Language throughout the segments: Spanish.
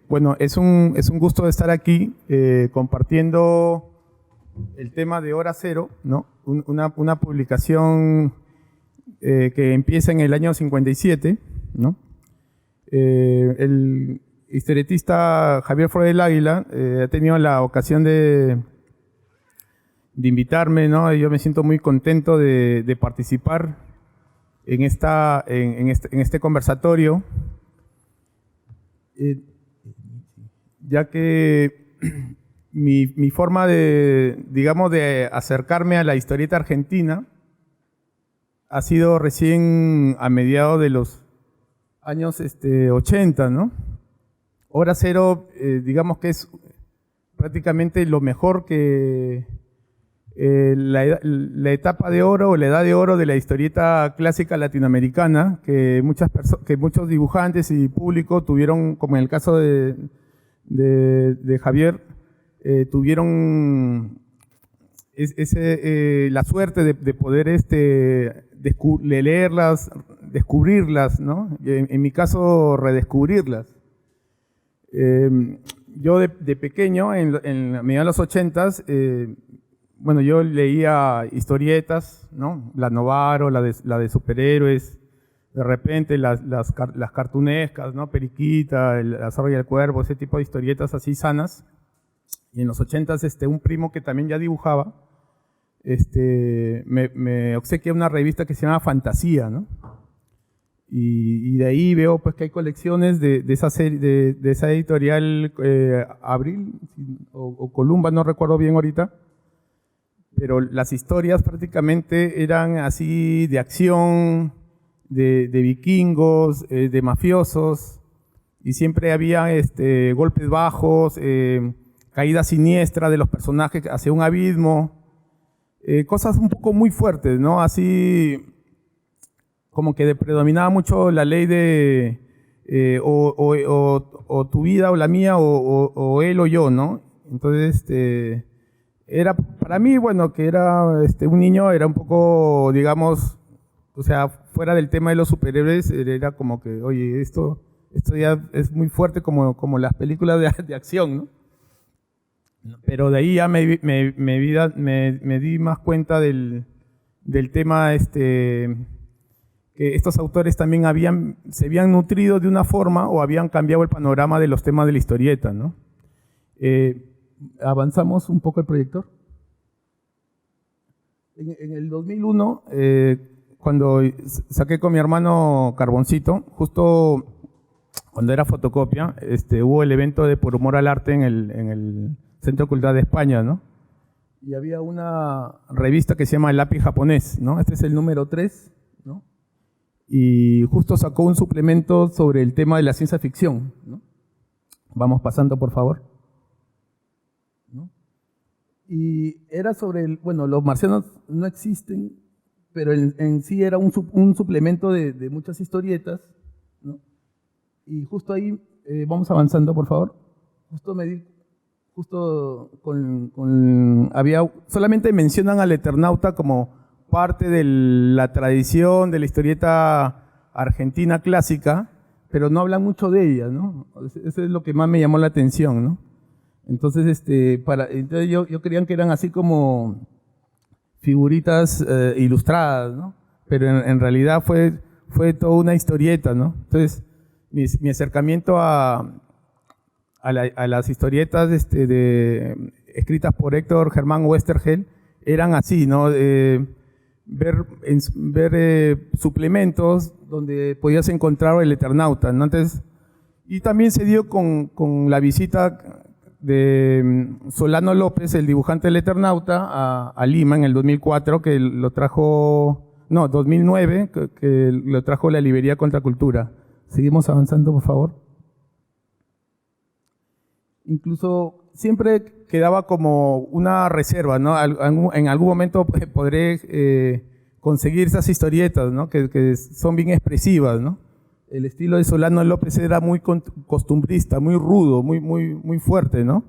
Bueno, es un gusto estar aquí compartiendo el tema de Hora Cero, ¿no? Una publicación que empieza en el año 57, ¿no? El historietista Javier Frodel Águila ha tenido la ocasión de invitarme, ¿no? Yo me siento muy contento de participar en este conversatorio, ya que mi forma de acercarme a la historieta argentina ha sido recién a mediados de los años 80, ¿no? Hora Cero, digamos que es prácticamente lo mejor que la etapa de oro o la edad de oro de la historieta clásica latinoamericana, que muchos dibujantes y público tuvieron, como en el caso de Javier, tuvieron la suerte de poder leerlas, descubrirlas, ¿no? En mi caso, redescubrirlas. Yo de pequeño, en mediados de los 80s, bueno, yo leía historietas, ¿no? La Novaro, la de superhéroes, de repente las cartunescas, ¿no? Periquita, La Zorra y el Cuervo, ese tipo de historietas así sanas. Y en los 80s, un primo que también ya dibujaba, me obsequia una revista que se llama Fantasía, ¿no? Y de ahí veo pues que hay colecciones de esa serie, de esa editorial Abril o Columba, no recuerdo bien ahorita, pero las historias prácticamente eran así de acción, de vikingos, de mafiosos, y siempre había golpes bajos, caída siniestra de los personajes hacia un abismo, cosas un poco muy fuertes, ¿no? Así como que predominaba mucho la ley de o tu vida o la mía o él o yo, ¿no? Entonces, era para mí, bueno, que era un niño, era un poco, digamos, o sea, fuera del tema de los superhéroes, era como que, oye, esto ya es muy fuerte como las películas de acción, ¿no? Pero de ahí ya me di más cuenta del tema, que estos autores también se habían nutrido de una forma o habían cambiado el panorama de los temas de la historieta, ¿no? ¿Avanzamos un poco el proyector? En el 2001, cuando saqué con mi hermano Carboncito, justo cuando era fotocopia, hubo el evento de Por Humor al Arte en el Centro Cultural de España, ¿no? Y había una revista que se llama El Lápiz Japonés, ¿no? Este es el número 3, ¿no? Y justo sacó un suplemento sobre el tema de la ciencia ficción, ¿no? Vamos pasando, por favor. ¿No? Y era sobre, bueno, los marcianos no existen, pero en sí era un suplemento de muchas historietas, ¿no? Y justo ahí, vamos avanzando, por favor. Solamente mencionan al Eternauta como parte de la tradición de la historieta argentina clásica, pero no hablan mucho de ella, ¿no? Eso es lo que más me llamó la atención, ¿no? Entonces, entonces yo creían que eran así como figuritas ilustradas, ¿no? Pero en realidad fue toda una historieta, ¿no? Entonces, mi acercamiento a las historietas escritas por Héctor Germán Westergel eran así, ¿no? Ver suplementos donde podías encontrar el Eternauta, ¿no? Entonces, y también se dio con la visita de Solano López, el dibujante del Eternauta, a Lima en el 2004, que lo trajo, no, 2009, que lo trajo la librería Contracultura. Seguimos avanzando, por favor. Incluso siempre quedaba como una reserva, ¿no? En algún momento podré conseguir esas historietas, ¿no? Que son bien expresivas, ¿no? El estilo de Solano López era muy costumbrista, muy rudo, muy fuerte, ¿no?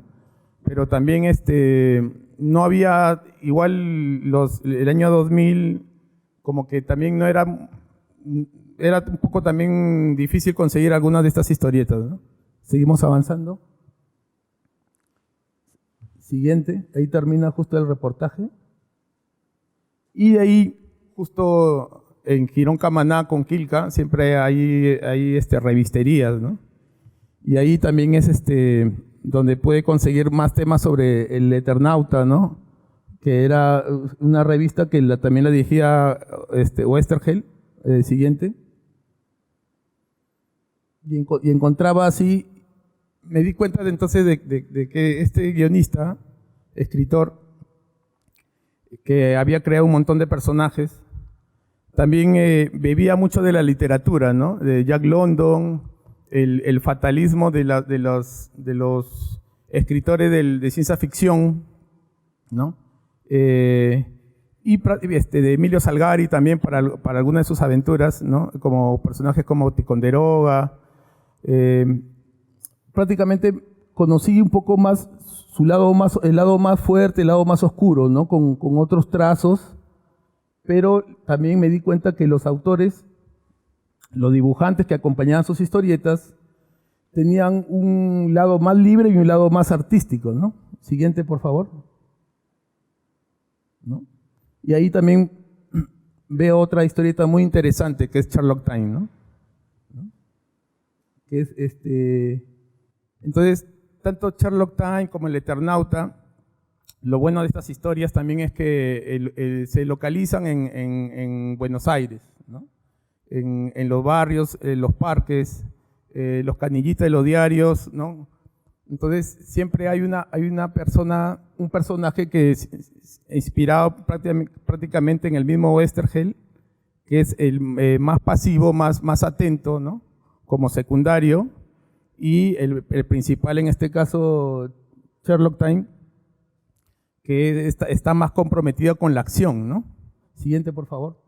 Pero también no había, igual el año 2000, como que también no era un poco también difícil conseguir algunas de estas historietas, ¿no? Seguimos avanzando. Siguiente, ahí termina justo el reportaje. Y de ahí, justo en Girón Camaná con Quilca, siempre hay revisterías, ¿no? Y ahí también es donde puede conseguir más temas sobre el Eternauta, ¿no? Que era una revista que también la dirigía Oesterheld, siguiente. Y encontraba así, me di cuenta entonces de que este guionista, escritor, que había creado un montón de personajes, también bebía mucho de la literatura, ¿no? De Jack London, el fatalismo de los escritores de ciencia ficción, ¿no? Y de Emilio Salgari también para algunas de sus aventuras, ¿no? Como personajes como Ticonderoga. Prácticamente conocí un poco más el lado más fuerte, el lado más oscuro, ¿no? Con otros trazos, pero también me di cuenta que los autores, los dibujantes que acompañaban sus historietas, tenían un lado más libre y un lado más artístico, ¿no? Siguiente, por favor. ¿No? Y ahí también veo otra historieta muy interesante que es Sherlock Time, ¿no? Que es Entonces, tanto Sherlock Time como el Eternauta, lo bueno de estas historias también es que se localizan en Buenos Aires, ¿no? En los barrios, en los parques, los canillitas de los diarios, ¿no? Entonces siempre hay una persona, un personaje que es inspirado prácticamente en el mismo Oesterheld, que es el más pasivo, más atento, ¿no? Como secundario, y el principal en este caso, Sherlock Time, que está más comprometido con la acción, ¿no? Siguiente, por favor.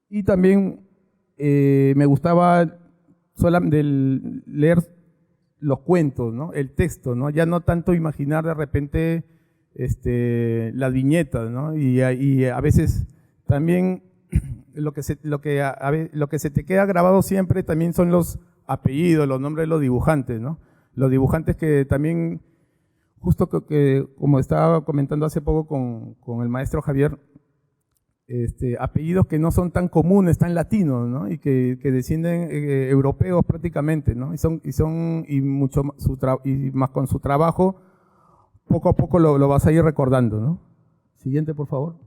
Y también me gustaba leer los cuentos, ¿no? El texto, ¿no? Ya no tanto imaginar de repente las viñetas, ¿no? Y a veces también lo que se te queda grabado siempre también son los apellidos, los nombres de los dibujantes, ¿no? Los dibujantes que también, justo que como estaba comentando hace poco con el maestro Javier, apellidos que no son tan comunes, tan latinos, ¿no? Y que descienden europeos prácticamente, ¿no? Y mucho más con su trabajo, poco a poco lo vas a ir recordando, ¿no? Siguiente, por favor.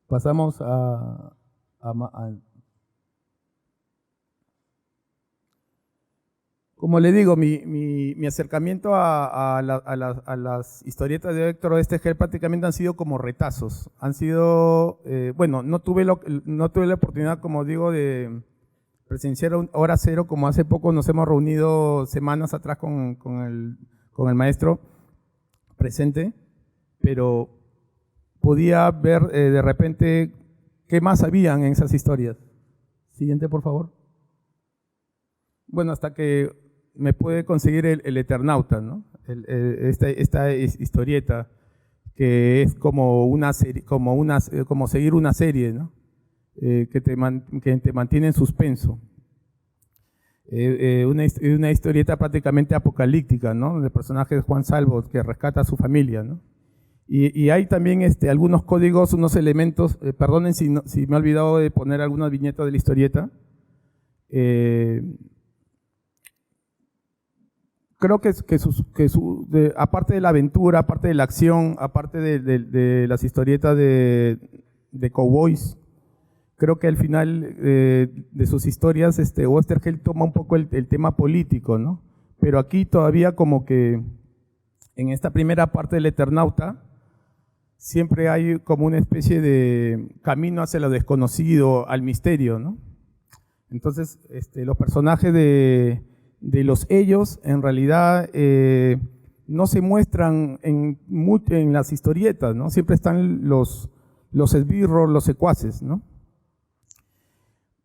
Pasamos como le digo, mi acercamiento a las historietas de Héctor Oesterheld prácticamente han sido como retazos. Han sido, bueno, no tuve la oportunidad, como digo, de presenciar Hora Cero, como hace poco nos hemos reunido semanas atrás con el maestro presente, pero podía ver de repente qué más habían en esas historias. Siguiente, por favor. Bueno, hasta que me puede conseguir el Eternauta, ¿no? Esta historieta que es como una serie, como seguir una serie, ¿no? Que te mantiene en suspenso. Una historieta prácticamente apocalíptica, ¿no? Del personaje de Juan Salvo que rescata a su familia, ¿no? Y hay también algunos códigos, unos elementos, perdonen si me he olvidado de poner algunas viñetas de la historieta. Creo que aparte de la aventura, aparte de la acción, aparte de las historietas de cowboys, creo que al final de sus historias Oesterheld toma un poco el tema político, ¿no? Pero aquí todavía como que en esta primera parte del Eternauta siempre hay como una especie de camino hacia lo desconocido, al misterio, ¿no? Entonces los personajes de los ellos en realidad no se muestran en las historietas, ¿no? Siempre están los esbirros, los secuaces, ¿no?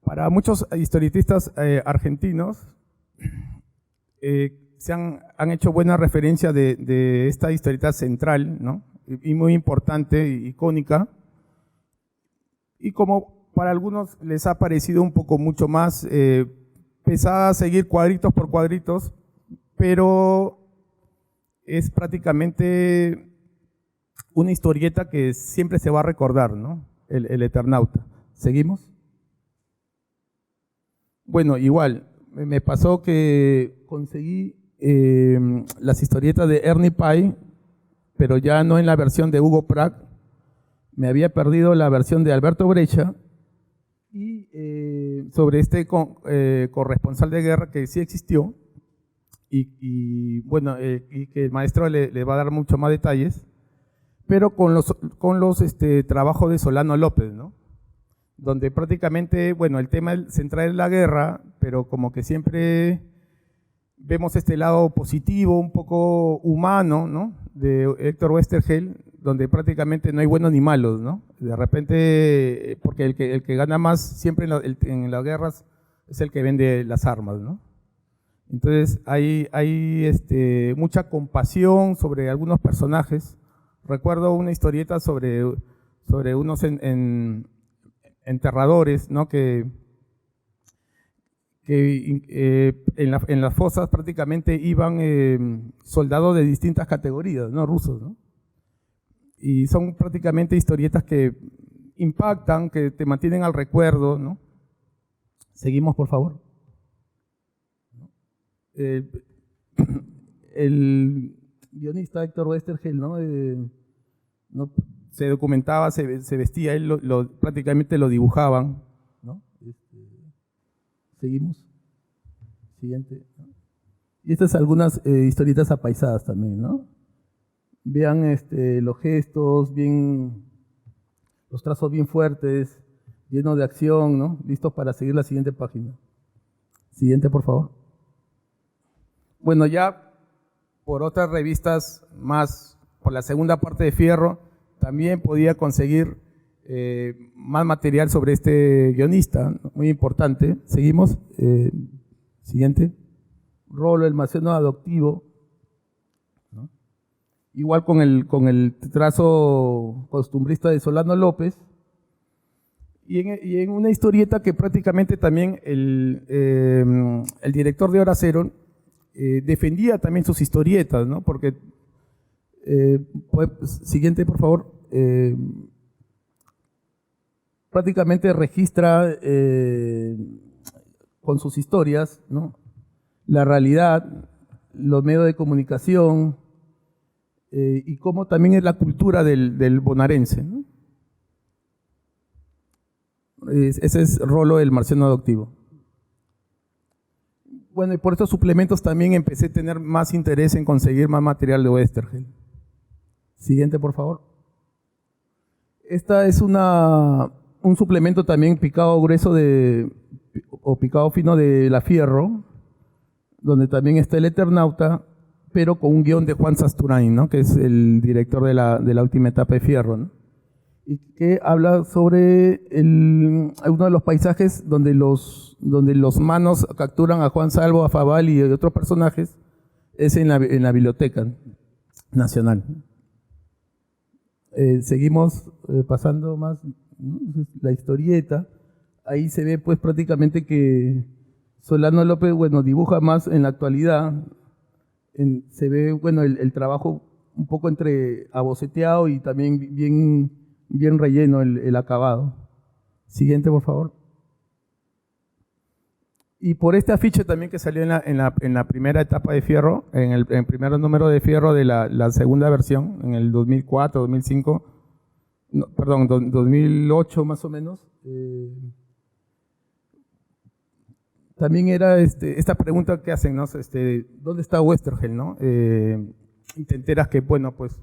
Para muchos historietistas argentinos han hecho buena referencia de esta historieta central, ¿no? Y muy importante, icónica, y como para algunos les ha parecido un poco mucho más pesada seguir cuadritos por cuadritos, pero es prácticamente una historieta que siempre se va a recordar, ¿no? El Eternauta. ¿Seguimos? Bueno, igual, me pasó que conseguí las historietas de Ernie Pyle, pero ya no en la versión de Hugo Pratt. Me había perdido la versión de Alberto Breccia y sobre este corresponsal de guerra que sí existió y bueno, y que el maestro le va a dar mucho más detalles, pero con los trabajos de Solano López, ¿no? Donde prácticamente, bueno, el tema central es la guerra, pero como que siempre vemos este lado positivo, un poco humano, ¿no? De Héctor Westergel, donde prácticamente no hay buenos ni malos, ¿no? De repente, porque el que gana más siempre en las guerras es el que vende las armas, ¿no? Entonces hay mucha compasión sobre algunos personajes. Recuerdo una historieta sobre unos enterradores, ¿no? Que en las fosas prácticamente iban soldados de distintas categorías, ¿no? Rusos, ¿no? Y son prácticamente historietas que impactan, que te mantienen al recuerdo, ¿no? Seguimos, por favor. El guionista Héctor Westergel, ¿no? Se documentaba, se vestía, él prácticamente lo dibujaban, ¿no? Seguimos. Siguiente. Y estas algunas historietas apaisadas también, ¿no? Vean los gestos, los trazos bien fuertes, llenos de acción, ¿no? Listos para seguir la siguiente página. Siguiente, por favor. Bueno, ya por otras revistas más, por la segunda parte de Fierro, también podía conseguir más material sobre este guionista, ¿no? Muy importante. Seguimos. Siguiente. Rolo, el marciano adoptivo, ¿no? Igual con el trazo costumbrista de Solano López. Y en una historieta que prácticamente también el director de Hora Cero defendía también sus historietas, ¿no? Porque, siguiente, por favor. Prácticamente registra con sus historias, ¿no? La realidad, los medios de comunicación y cómo también es la cultura del bonaerense, ¿no? Ese es Rolo, el marciano adoptivo. Bueno, y por estos suplementos también empecé a tener más interés en conseguir más material de Westergel. Siguiente, por favor. Esta es un suplemento también picado grueso o picado fino de La Fierro, donde también está el Eternauta, pero con un guión de Juan Sasturain, ¿no? Que es el director de la última etapa de Fierro, ¿no? Y que habla sobre uno de los paisajes donde los manos capturan a Juan Salvo, a Fabal y a otros personajes, es en la Biblioteca Nacional. Seguimos pasando más, ¿no? La historieta. Ahí se ve pues prácticamente que Solano López, bueno, dibuja más en la actualidad. Se ve, bueno, el trabajo un poco entre aboceteado y también bien relleno el acabado. Siguiente, por favor. Y por este afiche también que salió en la primera etapa de Fierro, en el primer número de Fierro de la segunda versión, en el 2004, 2005, no, perdón, 2008 más o menos, también era esta pregunta que hacen, ¿no? ¿Dónde está Westergel, no? Y te enteras que, bueno, pues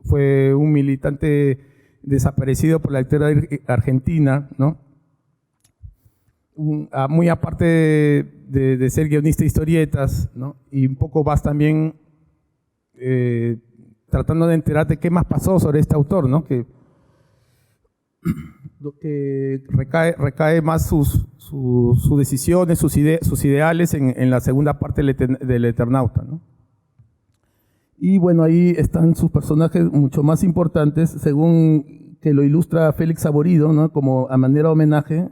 fue un militante desaparecido por la dictadura argentina, ¿no? Muy aparte de ser guionista de historietas, ¿no? Y un poco vas también tratando de enterarte qué más pasó sobre este autor, ¿no? Que recae más sus decisiones, sus ideales en la segunda parte del Eternauta, ¿no? Y bueno, ahí están sus personajes mucho más importantes según que lo ilustra Félix Saborido, ¿no? Como a manera de homenaje,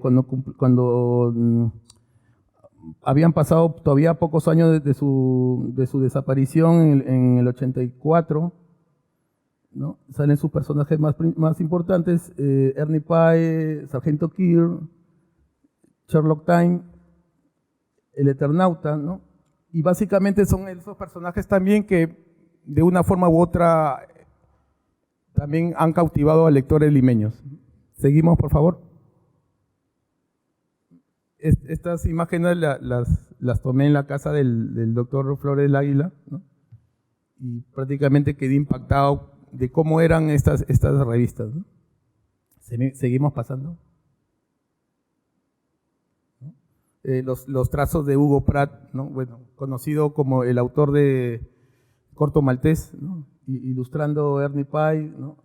cuando habían pasado todavía pocos años de su desaparición en el 84, ¿no? Salen sus personajes más importantes, Ernie Pye, Sargento Kirk, Sherlock Time, el Eternauta, ¿no? Y básicamente son esos personajes también que de una forma u otra también han cautivado a lectores limeños. Seguimos, por favor. Estas imágenes las tomé en la casa del doctor Flores del Águila, ¿no? Y prácticamente quedé impactado de cómo eran estas revistas, ¿no? Seguimos pasando. Los trazos de Hugo Pratt, ¿no? Bueno, conocido como el autor de Corto Maltés, ¿no? Ilustrando Ernie Pye, ¿no?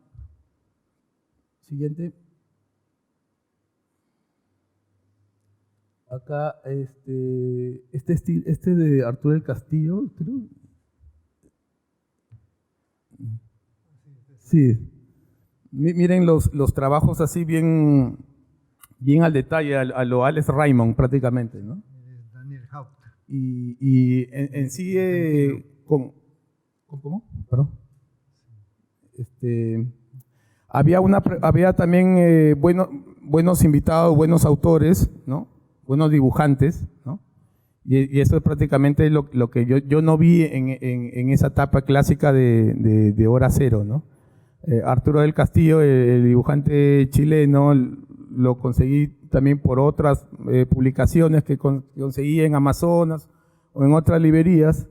Siguiente. Acá, este de Arturo del Castillo, creo. Sí. Miren los trabajos así bien al detalle, a lo Alex Raymond prácticamente, ¿no? Daniel Haupt. Y en sí, ¿cómo? Perdón. Había también buenos invitados, buenos autores, ¿no? Buenos dibujantes, ¿no? Y eso es prácticamente lo que yo no vi en esa etapa clásica de Hora Cero, ¿no? Arturo del Castillo, el dibujante chileno, lo conseguí también por otras publicaciones que conseguí en Amazonas o en otras librerías,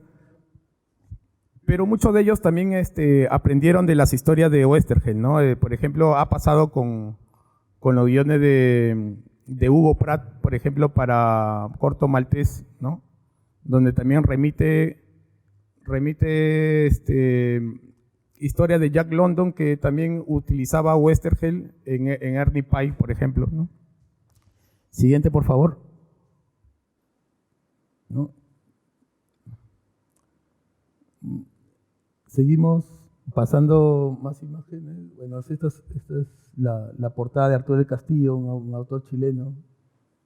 pero muchos de ellos también aprendieron de las historias de Oesterheld, ¿no? Por ejemplo, ha pasado con los guiones de Hugo Pratt, por ejemplo, para Corto Maltés, ¿no? Donde también remite historia de Jack London, que también utilizaba Oesterheld en Ernie Pye, por ejemplo, ¿no? Siguiente, por favor. ¿No? Seguimos pasando más imágenes. Bueno, esta es la portada de Arturo del Castillo, un autor chileno,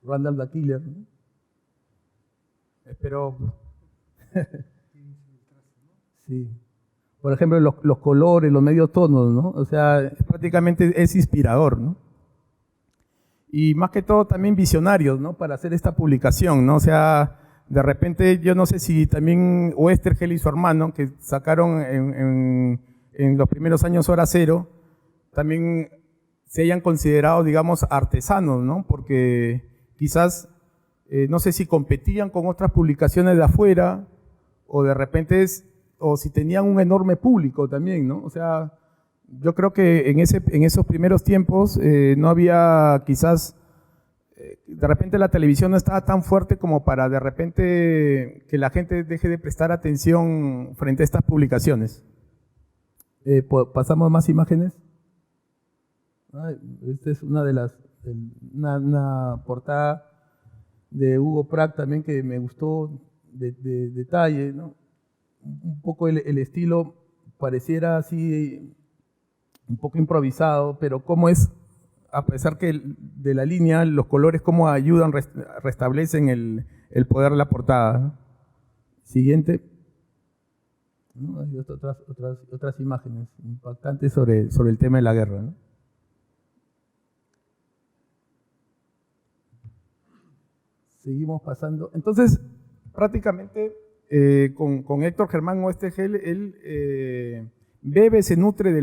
Randall the Killer, ¿no? Espero. Sí. Por ejemplo, los colores, los medios tonos, ¿no? O sea, prácticamente es inspirador, ¿no? Y más que todo también visionarios, ¿no? Para hacer esta publicación, ¿no? O sea, de repente yo no sé si también Oesterheld y su hermano, que sacaron en los primeros años Hora Cero, también se hayan considerado, digamos, artesanos, ¿no? Porque quizás, no sé si competían con otras publicaciones de afuera, o de repente o si tenían un enorme público también, ¿no? O sea, yo creo que en esos primeros tiempos no había quizás, de repente la televisión no estaba tan fuerte como para de repente que la gente deje de prestar atención frente a estas publicaciones. Pasamos más imágenes. Esta es una de una portada de Hugo Pratt también que me gustó de detalle, ¿no? Un poco el estilo pareciera así un poco improvisado, pero cómo es, a pesar que de la línea, los colores cómo ayudan, restablecen el poder de la portada, ¿no? Siguiente. ¿No? Hay otras imágenes impactantes sobre el tema de la guerra, ¿no? Seguimos pasando. Entonces, prácticamente con Héctor Germán Oesterheld, él se nutre de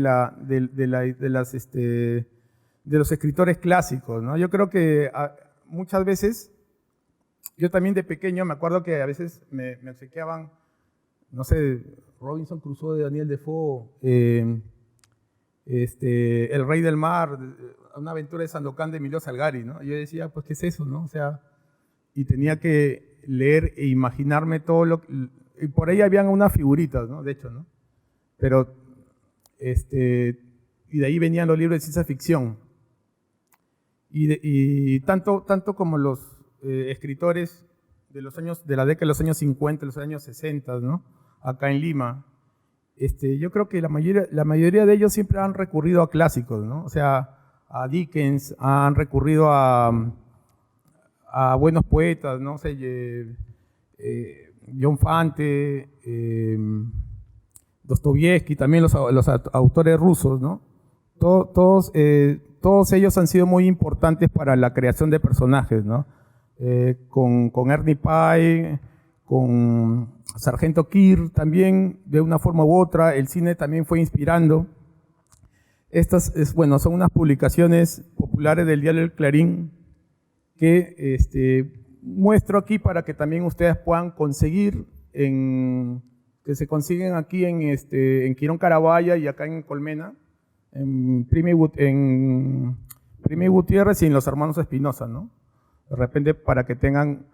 los escritores clásicos, ¿no? Yo creo que muchas veces, yo también de pequeño me acuerdo que a veces me obsequiaban, no sé, Robinson Crusoe de Daniel Defoe, El Rey del Mar, una aventura de Sandokan de Emilio Salgari, ¿no? Y yo decía, pues, ¿qué es eso, no? O sea, y tenía que leer e imaginarme todo y por ahí habían unas figuritas, ¿no? De hecho, ¿no? Pero, y de ahí venían los libros de ciencia ficción. Y tanto como los escritores de la década de los años 50, los años 60, ¿no? Acá en Lima, yo creo que la mayoría de ellos siempre han recurrido a clásicos, ¿no? O sea, a Dickens, han recurrido a buenos poetas, ¿no? O sea, John Fante, Dostoyevsky, también los autores rusos, ¿no? Todos ellos han sido muy importantes para la creación de personajes, ¿no? Con Ernie Pyle, con Sargento Kirk también, de una forma u otra, el cine también fue inspirando. Estas son unas publicaciones populares del diario El Clarín que muestro aquí para que también ustedes puedan conseguir, que se consiguen aquí en Quirón Carabaya y acá en Colmena, en Primi Gutiérrez y en los hermanos Espinosa, ¿no? De repente para que tengan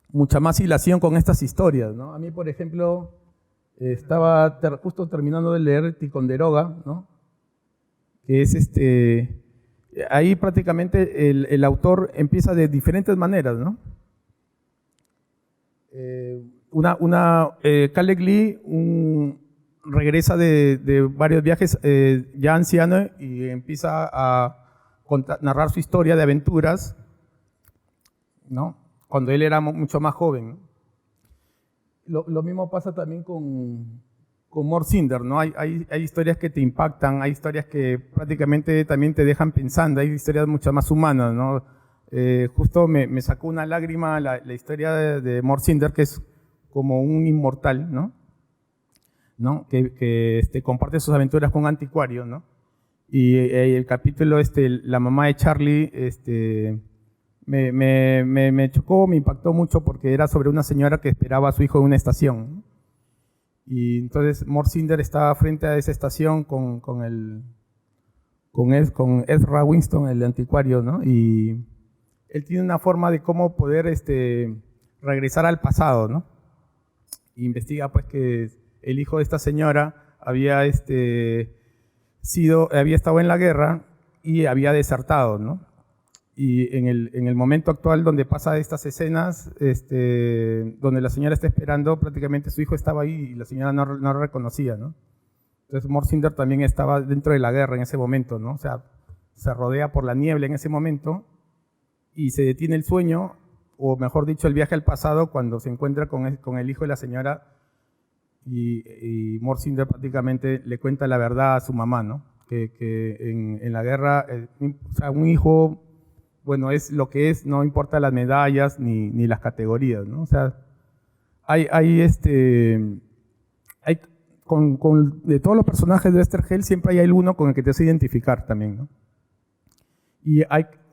mucha más hilación con estas historias, ¿no? A mí, por ejemplo, estaba justo terminando de leer Ticonderoga, ¿no? Que es ahí prácticamente el autor empieza de diferentes maneras, ¿no? Caleg Lee regresa de varios viajes ya anciano y empieza a narrar su historia de aventuras, ¿no? Cuando él era mucho más joven, ¿no? Lo mismo pasa también con Mort Cinder, ¿no? Hay historias que te impactan, hay historias que prácticamente también te dejan pensando, hay historias mucho más humanas, ¿no? Justo me sacó una lágrima la historia de Mort Cinder, que es como un inmortal, ¿no? Que comparte sus aventuras con un anticuario, ¿no? Y el capítulo, la mamá de Charlie, me chocó, me impactó mucho porque era sobre una señora que esperaba a su hijo en una estación, ¿no? Y entonces Mort Cinder estaba frente a esa estación con Ezra Winston, el anticuario, ¿no? Y él tiene una forma de cómo poder regresar al pasado, ¿no? Y investiga pues que el hijo de esta señora había estado en la guerra y había desertado, ¿no? Y en el momento actual donde pasa estas escenas, donde la señora está esperando, prácticamente su hijo estaba ahí y la señora no lo reconocía, ¿no? Entonces Mort Cinder también estaba dentro de la guerra en ese momento, ¿no? O sea, se rodea por la niebla en ese momento y se detiene el sueño, o mejor dicho, el viaje al pasado, cuando se encuentra con el hijo de la señora y Mort Cinder prácticamente le cuenta la verdad a su mamá, ¿no? Que en la guerra, o sea, un hijo, bueno, es lo que es, no importa las medallas ni las categorías, ¿no? O sea, de todos los personajes de Oesterheld siempre hay uno con el que te hace identificar también, ¿no? Y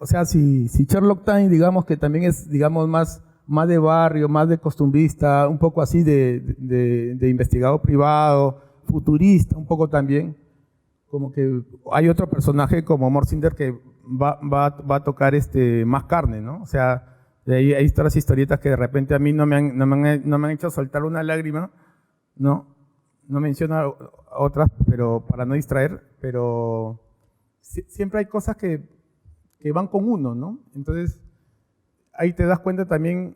o sea, si Sherlock Times, digamos que también es, digamos, más de barrio, más de costumbrista, un poco así de investigador privado, futurista, un poco también, como que hay otro personaje como Mort Cinder que va a tocar más carne, ¿no? O sea, de ahí hay otras historietas que de repente a mí no me han hecho soltar una lágrima, ¿no? No menciono otras, pero para no distraer, pero siempre hay cosas que van con uno, ¿no? Entonces, ahí te das cuenta también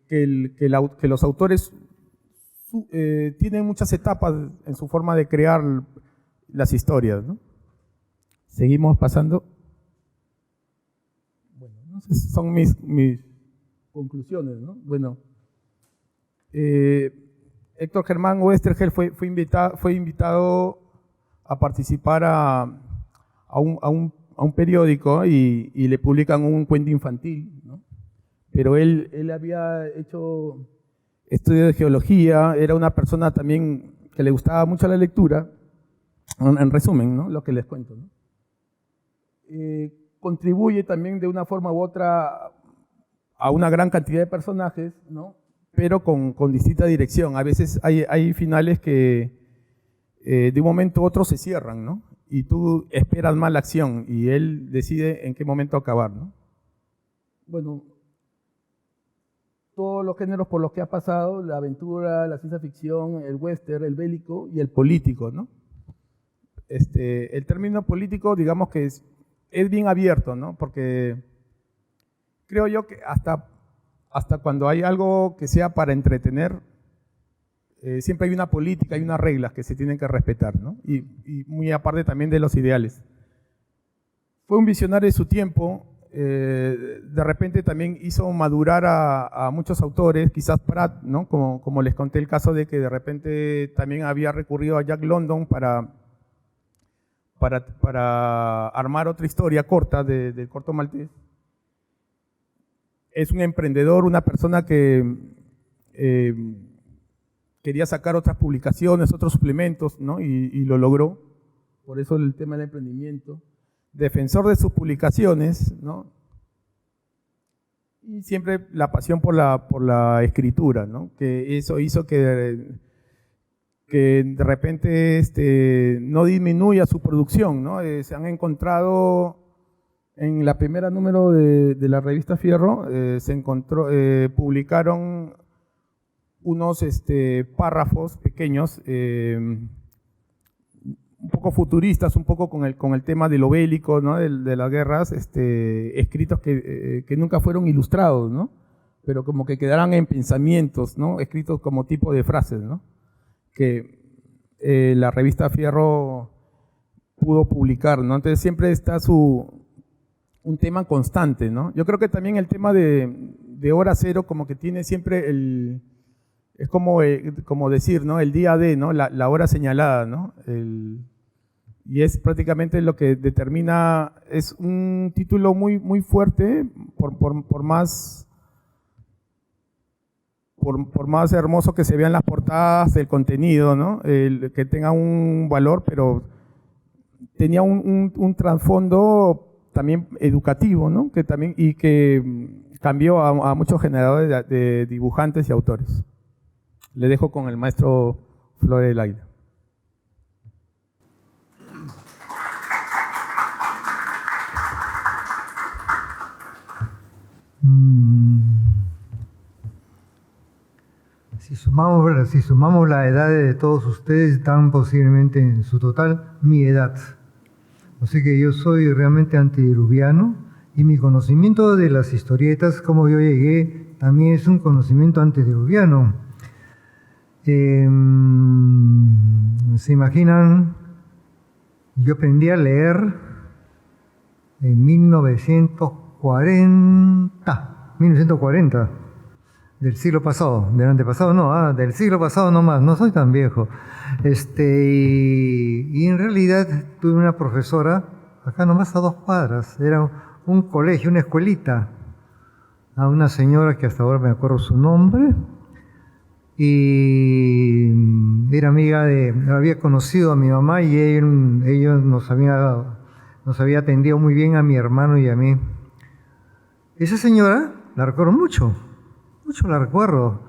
que los autores tienen muchas etapas en su forma de crear las historias, ¿no? Seguimos pasando. Bueno, no sé, son mis conclusiones, ¿no? Bueno, Héctor Germán Oesterheld fue invitado a participar a un periódico y le publican un cuento infantil, ¿no? Pero él había hecho estudios de geología, era una persona también que le gustaba mucho la lectura, en resumen, ¿no? Lo que les cuento, ¿no? Contribuye también de una forma u otra a una gran cantidad de personajes, ¿no? Pero con distinta dirección. A veces hay finales que de un momento a otro se cierran, ¿no? Y tú esperas más la acción y él decide en qué momento acabar, ¿no? Bueno, todos los géneros por los que ha pasado, la aventura, la ciencia ficción, el western, el bélico y el político, ¿no? El término político, digamos que es bien abierto, ¿no? Porque creo yo que hasta hasta cuando hay algo que sea para entretener, siempre hay una política, hay unas reglas que se tienen que respetar, ¿no? Y muy aparte también de los ideales. Fue un visionario de su tiempo, de repente también hizo madurar a muchos autores, quizás Pratt, ¿no? Como les conté el caso de que de repente también había recurrido a Jack London para armar otra historia corta del corto maltés. Es un emprendedor, una persona que quería sacar otras publicaciones, otros suplementos, ¿no? Y lo logró. Por eso el tema del emprendimiento. Defensor de sus publicaciones, ¿no? Y siempre la pasión por la escritura, ¿no? Que eso hizo que de repente no disminuya su producción, ¿no? Se han encontrado en la primera número de la revista Fierro, publicaron unos párrafos pequeños, un poco futuristas, un poco con el tema de lo bélico, ¿no? de las guerras, escritos que nunca fueron ilustrados, ¿no? Pero como que quedaran en pensamientos, ¿no? Escritos como tipo de frases, ¿no? Que la revista Fierro pudo publicar, ¿no? Entonces siempre está un tema constante, ¿no? Yo creo que también el tema de Hora Cero como que tiene siempre es como decir, ¿no? El día de, ¿no? La hora señalada, ¿no? Y es prácticamente lo que determina, es un título muy, muy fuerte, por más hermoso que se vean las portadas, el contenido, ¿no? Que tenga un valor, pero tenía un trasfondo también educativo, ¿no? Que cambió a muchos generadores de dibujantes y autores. Le dejo con el maestro Flores del Águila. Si sumamos la edad de todos ustedes, están posiblemente en su total mi edad. Así que yo soy realmente antediluviano y mi conocimiento de las historietas, como yo llegué, también es un conocimiento antediluviano. ¿Se imaginan? Yo aprendí a leer en 1940, del siglo pasado, del antepasado no, del siglo pasado nomás, no soy tan viejo. Y en realidad tuve una profesora, acá nomás a 2 cuadras, era un colegio, una escuelita, a una señora que hasta ahora me acuerdo su nombre, y era amiga había conocido a mi mamá y ellos nos había atendido muy bien a mi hermano y a mí. Esa señora la recuerdo mucho la recuerdo,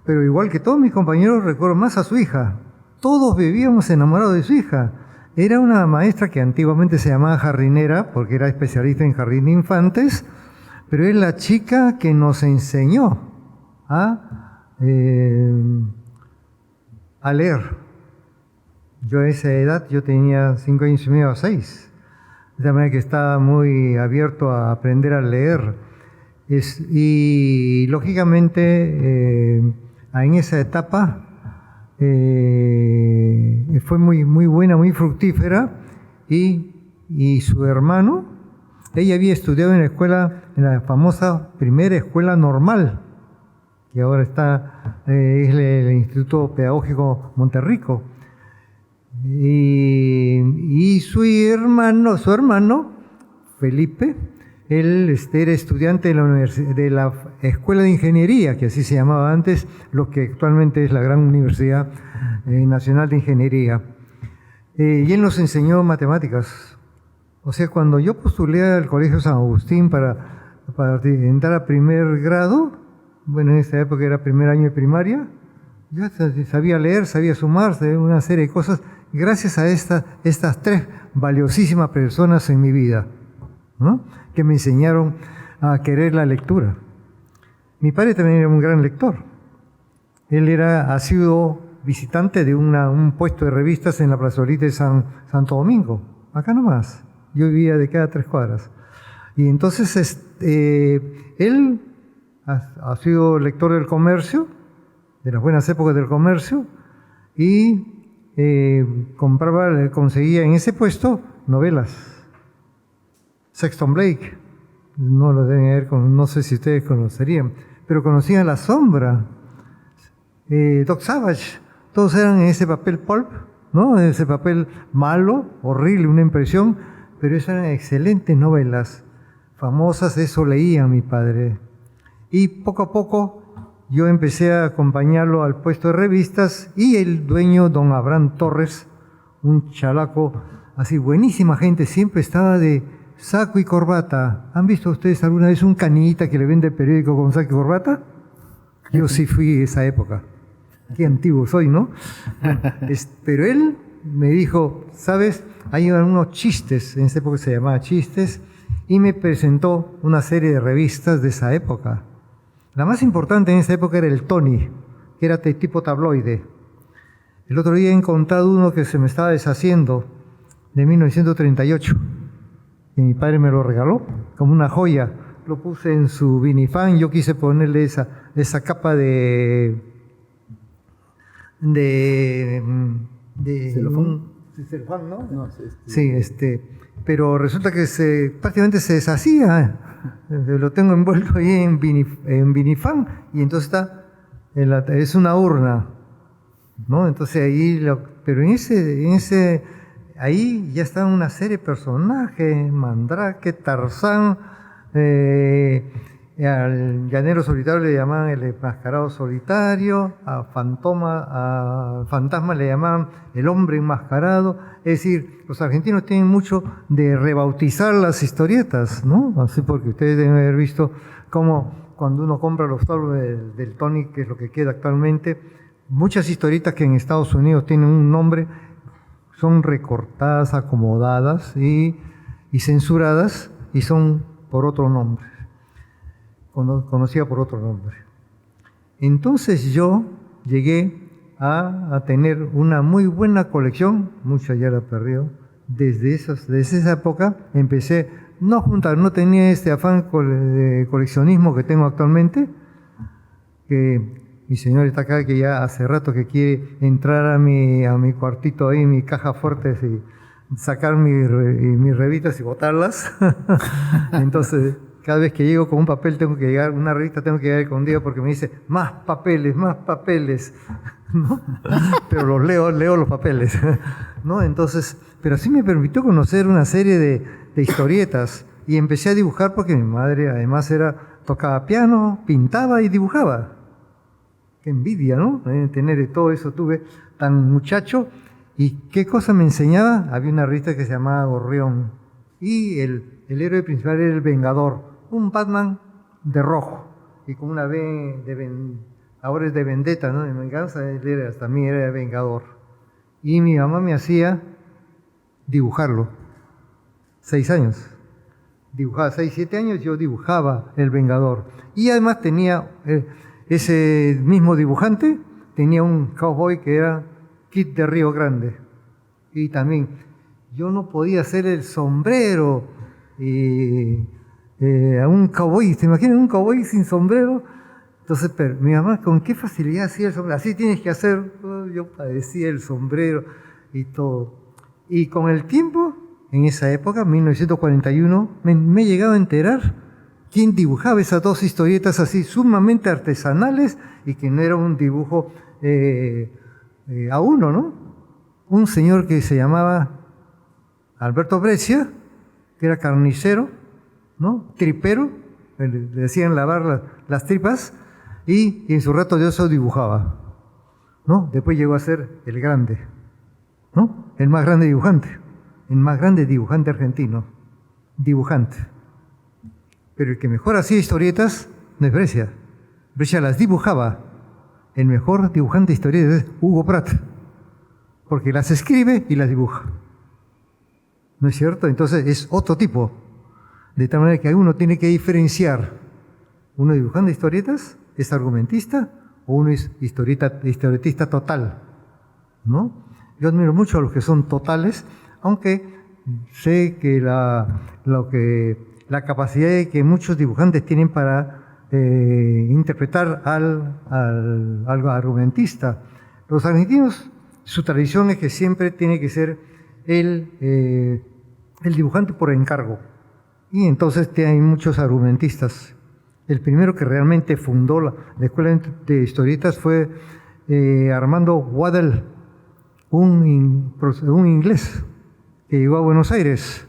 pero igual que todos mis compañeros recuerdo más a su hija. Todos vivíamos enamorados de su hija. Era una maestra que antiguamente se llamaba jardinera, porque era especialista en jardín de infantes, pero es la chica que nos enseñó a leer. Yo a esa edad, yo tenía 5 años y medio a 6, de manera que estaba muy abierto a aprender a leer. Y lógicamente en esa etapa fue muy, muy buena, muy fructífera, y su hermano, ella había estudiado en la famosa primera escuela normal, que ahora es el Instituto Pedagógico Monterrico, y su hermano Felipe, él era estudiante de la Escuela de Ingeniería, que así se llamaba antes, lo que actualmente es la Gran Universidad Nacional de Ingeniería. Y él nos enseñó matemáticas. O sea, cuando yo postulé al Colegio San Agustín para entrar a primer grado, bueno, en esa época era primer año de primaria, yo sabía leer, sabía sumar, sabía una serie de cosas, gracias a estas 3 valiosísimas personas en mi vida, ¿no? Que me enseñaron a querer la lectura. Mi padre también era un gran lector. Él ha sido visitante de un puesto de revistas en la plazoleta de Santo Domingo, acá nomás. Yo vivía de cada 3 cuadras. Y entonces él ha sido lector del Comercio, de las buenas épocas del Comercio, y conseguía en ese puesto novelas. Sexton Blake, no lo deben haber, no sé si ustedes conocerían, pero conocían La Sombra, Doc Savage, todos eran en ese papel pulp, ¿no? En ese papel malo, horrible, una impresión, pero esas eran excelentes novelas, famosas, eso leía mi padre. Y poco a poco yo empecé a acompañarlo al puesto de revistas y el dueño, don Abraham Torres, un chalaco así, buenísima gente, siempre estaba de saco y corbata. ¿Han visto ustedes alguna vez un canillita que le vende el periódico con saco y corbata? Yo sí fui esa época. Qué antiguo soy, ¿no? Pero él me dijo, ¿sabes? Hay unos chistes, en esa época se llamaba Chistes, y me presentó una serie de revistas de esa época. La más importante en esa época era el Tony, que era de tipo tabloide. El otro día he encontrado uno que se me estaba deshaciendo, de 1938, y mi padre me lo regaló como una joya. Lo puse en su vinifan, yo quise ponerle esa capa de celofán, ¿no? No, sí, pero resulta que prácticamente se deshacía. Lo tengo envuelto ahí en vinifan y entonces es una urna, ¿no? Entonces ahí, pero ahí ya está una serie de personajes, Mandrake, Tarzán, al llanero solitario le llamaban el enmascarado solitario, a fantasma le llamaban el hombre enmascarado. Es decir, los argentinos tienen mucho de rebautizar las historietas, ¿no? Así porque ustedes deben haber visto cómo cuando uno compra los tomos del Tony, que es lo que queda actualmente, muchas historietas que en Estados Unidos tienen un nombre, son recortadas, acomodadas y censuradas y son por otro nombre. Conocida por otro nombre. Entonces yo llegué a tener una muy buena colección, mucha ya la perdió, desde esa época empecé, no tenía este afán de coleccionismo que tengo actualmente, que mi señor está acá, que ya hace rato que quiere entrar a mi cuartito ahí, mi caja fuerte, y sacar mis revistas y botarlas. Entonces, cada vez que llego con un papel una revista tengo que llegar con un día porque me dice, más papeles, ¿no? Pero los leo los papeles, ¿no? Entonces, pero así me permitió conocer una serie de historietas y empecé a dibujar porque mi madre además tocaba piano, pintaba y dibujaba. Qué envidia, ¿no? Tener todo eso tuve tan muchacho. ¿Y qué cosa me enseñaba? Había una revista que se llamaba Gorrión y el héroe principal era el Vengador. Un Batman de rojo y con una B ahora es de vendetta, ¿no? De venganza, él también era de Vengador. Y mi mamá me hacía dibujarlo. 6 años. Dibujaba 6, 7 años, yo dibujaba el Vengador. Y además tenía, ese mismo dibujante, tenía un cowboy que era Kid de Río Grande. Y también, yo no podía hacer el sombrero a un cowboy, ¿se imaginan un cowboy sin sombrero? Entonces, pero mi mamá con qué facilidad hacía el sombrero, así tienes que hacer, yo padecía el sombrero y todo. Y con el tiempo, en esa época, 1941, me he llegado a enterar quién dibujaba esas dos historietas así sumamente artesanales y que no era un dibujo a uno, ¿no? Un señor que se llamaba Alberto Brescia, que era carnicero, ¿no? Tripero, le decían lavar las tripas y en su rato de eso dibujaba, ¿no? Después llegó a ser el grande, ¿no? El más grande dibujante argentino, dibujante. Pero el que mejor hacía historietas no es Brescia. Brescia las dibujaba. El mejor dibujante de historietas es Hugo Pratt, porque las escribe y las dibuja. ¿No es cierto? Entonces es otro tipo. De tal manera que uno tiene que diferenciar. Uno dibujando historietas es argumentista o uno es historietista total, ¿no? Yo admiro mucho a los que son totales, aunque sé que la capacidad que muchos dibujantes tienen para interpretar al argumentista. Los argentinos, su tradición es que siempre tiene que ser el dibujante por encargo. Y entonces hay muchos argumentistas. El primero que realmente fundó la escuela de historietas fue Armando Waddell, un inglés que llegó a Buenos Aires,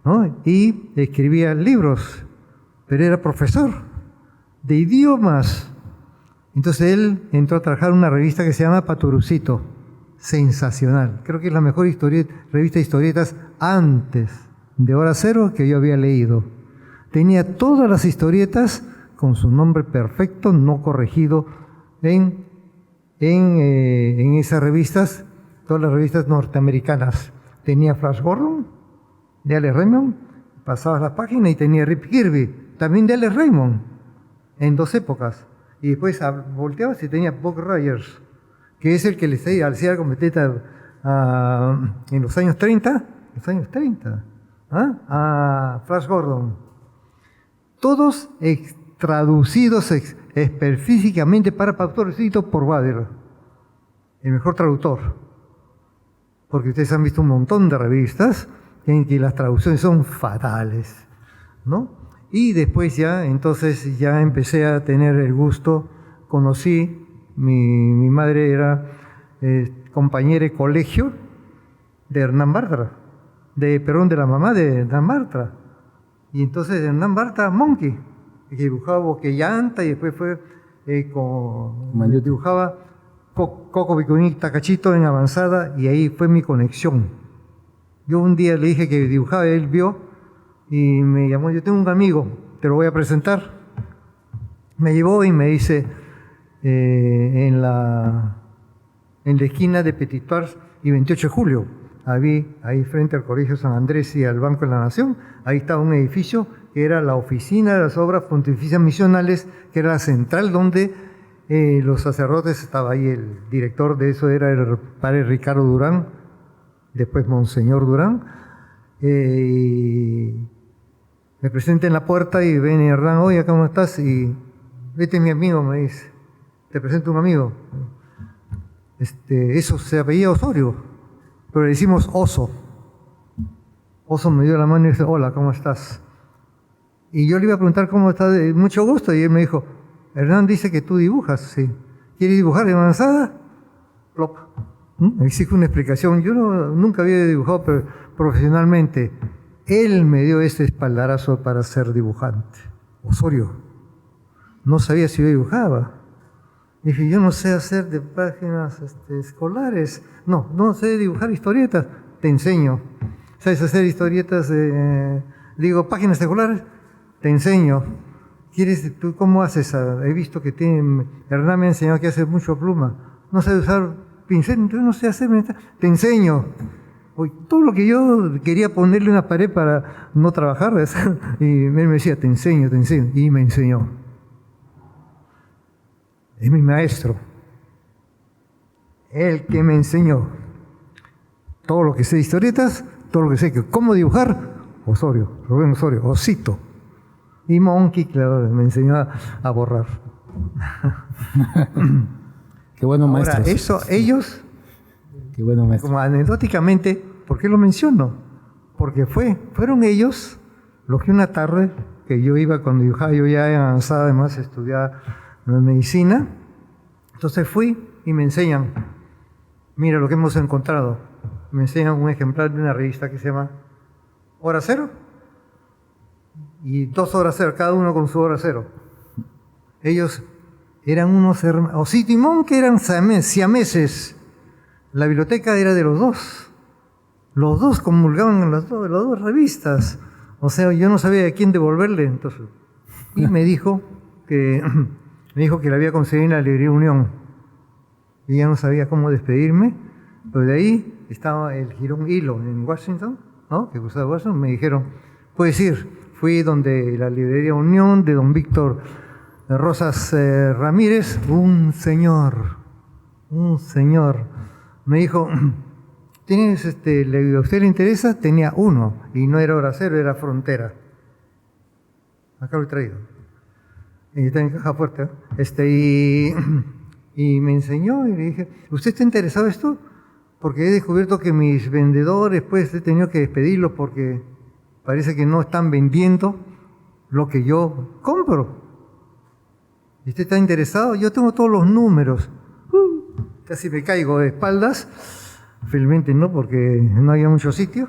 ¿no? Y escribía libros, pero era profesor de idiomas. Entonces él entró a trabajar en una revista que se llama Paturucito. Sensacional. Creo que es la mejor revista de historietas antes de Hora Cero que yo había leído. Tenía todas las historietas con su nombre perfecto, no corregido, en esas revistas, todas las revistas norteamericanas. Tenía Flash Gordon, de Alex Raymond, pasabas la página y tenía Rip Kirby, también de Alex Raymond, en 2 épocas. Y después volteabas y tenía Buck Rogers, que es el que le hacía la competencia en los años 30, a Flash Gordon. Todos traducidos específicamente para Paturucito por Waddell, el mejor traductor. Porque ustedes han visto un montón de revistas en que las traducciones son fatales, ¿no? Y después entonces ya empecé a tener el gusto, conocí, mi madre era compañera de colegio de Hernán Bartra, de la mamá de Hernán Bartra. Y entonces Hernán Bartra, Monkey, que dibujaba Boquellanta y después fue dibujaba Coco Vicuñí Tacachito en Avanzada, y ahí fue mi conexión. Yo un día le dije que dibujaba, él vio y me llamó. Yo tengo un amigo, te lo voy a presentar. Me llevó y me dice, en la esquina de Petit Pars y 28 de Julio, ahí frente al Colegio San Andrés y al Banco de la Nación, ahí estaba un edificio que era la oficina de las obras pontificias misionales, que era la central donde los sacerdotes, estaba ahí el director de eso, era el padre Ricardo Durán, después Monseñor Durán. Me presenté en la puerta y ven Hernán, oye, ¿cómo estás? Y este es mi amigo, me dice, te presento un amigo. Eso se apellida Osorio, pero le decimos Oso. Oso me dio la mano y dice, hola, ¿cómo estás? Y yo le iba a preguntar cómo está, mucho gusto, y él me dijo, Hernán dice que tú dibujas, sí. ¿Quieres dibujar en Avanzada? Plop. Me exijo una explicación. Yo nunca había dibujado profesionalmente. Él me dio ese espaldarazo para ser dibujante. Osorio. No sabía si yo dibujaba. Dije, yo no sé hacer de páginas escolares. No sé dibujar historietas. Te enseño. ¿Sabes hacer historietas, páginas escolares? Te enseño. ¿Quieres, tú cómo haces? He visto que Hernán me ha enseñado que hace mucho pluma. No sé usar pincel, yo no sé hacer. Te enseño. Todo lo que yo quería ponerle una pared para no trabajar, y él me decía, te enseño. Y me enseñó. Es mi maestro. El que me enseñó todo lo que sé de historietas, todo lo que sé cómo dibujar, Rubén Osorio, Osito. Y Monkey, claro, me enseñó a borrar. Qué buenos maestros. Ahora, eso, ellos, qué buenos maestros. Como anecdóticamente, ¿por qué lo menciono? Porque fueron ellos los que una tarde, que yo iba cuando dibujaba, yo ya avanzada, además estudiaba medicina, entonces fui y me enseñan, mira lo que hemos encontrado. Me enseñan un ejemplar de una revista que se llama Hora Cero, y 2 horas cero, cada uno con su hora cero. Ellos eran unos hermanos, Osito y Mon, que eran siameses. La biblioteca era de los dos. Los dos comulgaban en las dos revistas. O sea, yo no sabía a quién devolverle. Entonces, y me dijo que le había conseguido en la librería Unión. Y ya no sabía cómo despedirme. Pero de ahí estaba el Jirón Hilo en Washington, ¿no? Que cruzaba Washington. Me dijeron, puedes ir. Fui donde la librería Unión de don Víctor Rosas Ramírez, un señor. Me dijo, ¿tienes ¿a usted le interesa? Tenía uno, y no era Hora Cero, era Frontera. Acá lo he traído. Está en caja fuerte. Y me enseñó y le dije, ¿usted está interesado en esto? Porque he descubierto que mis vendedores, pues he tenido que despedirlos porque parece que no están vendiendo lo que yo compro. ¿Y usted está interesado? Yo tengo todos los números. Casi me caigo de espaldas. Felizmente no, porque no había mucho sitio.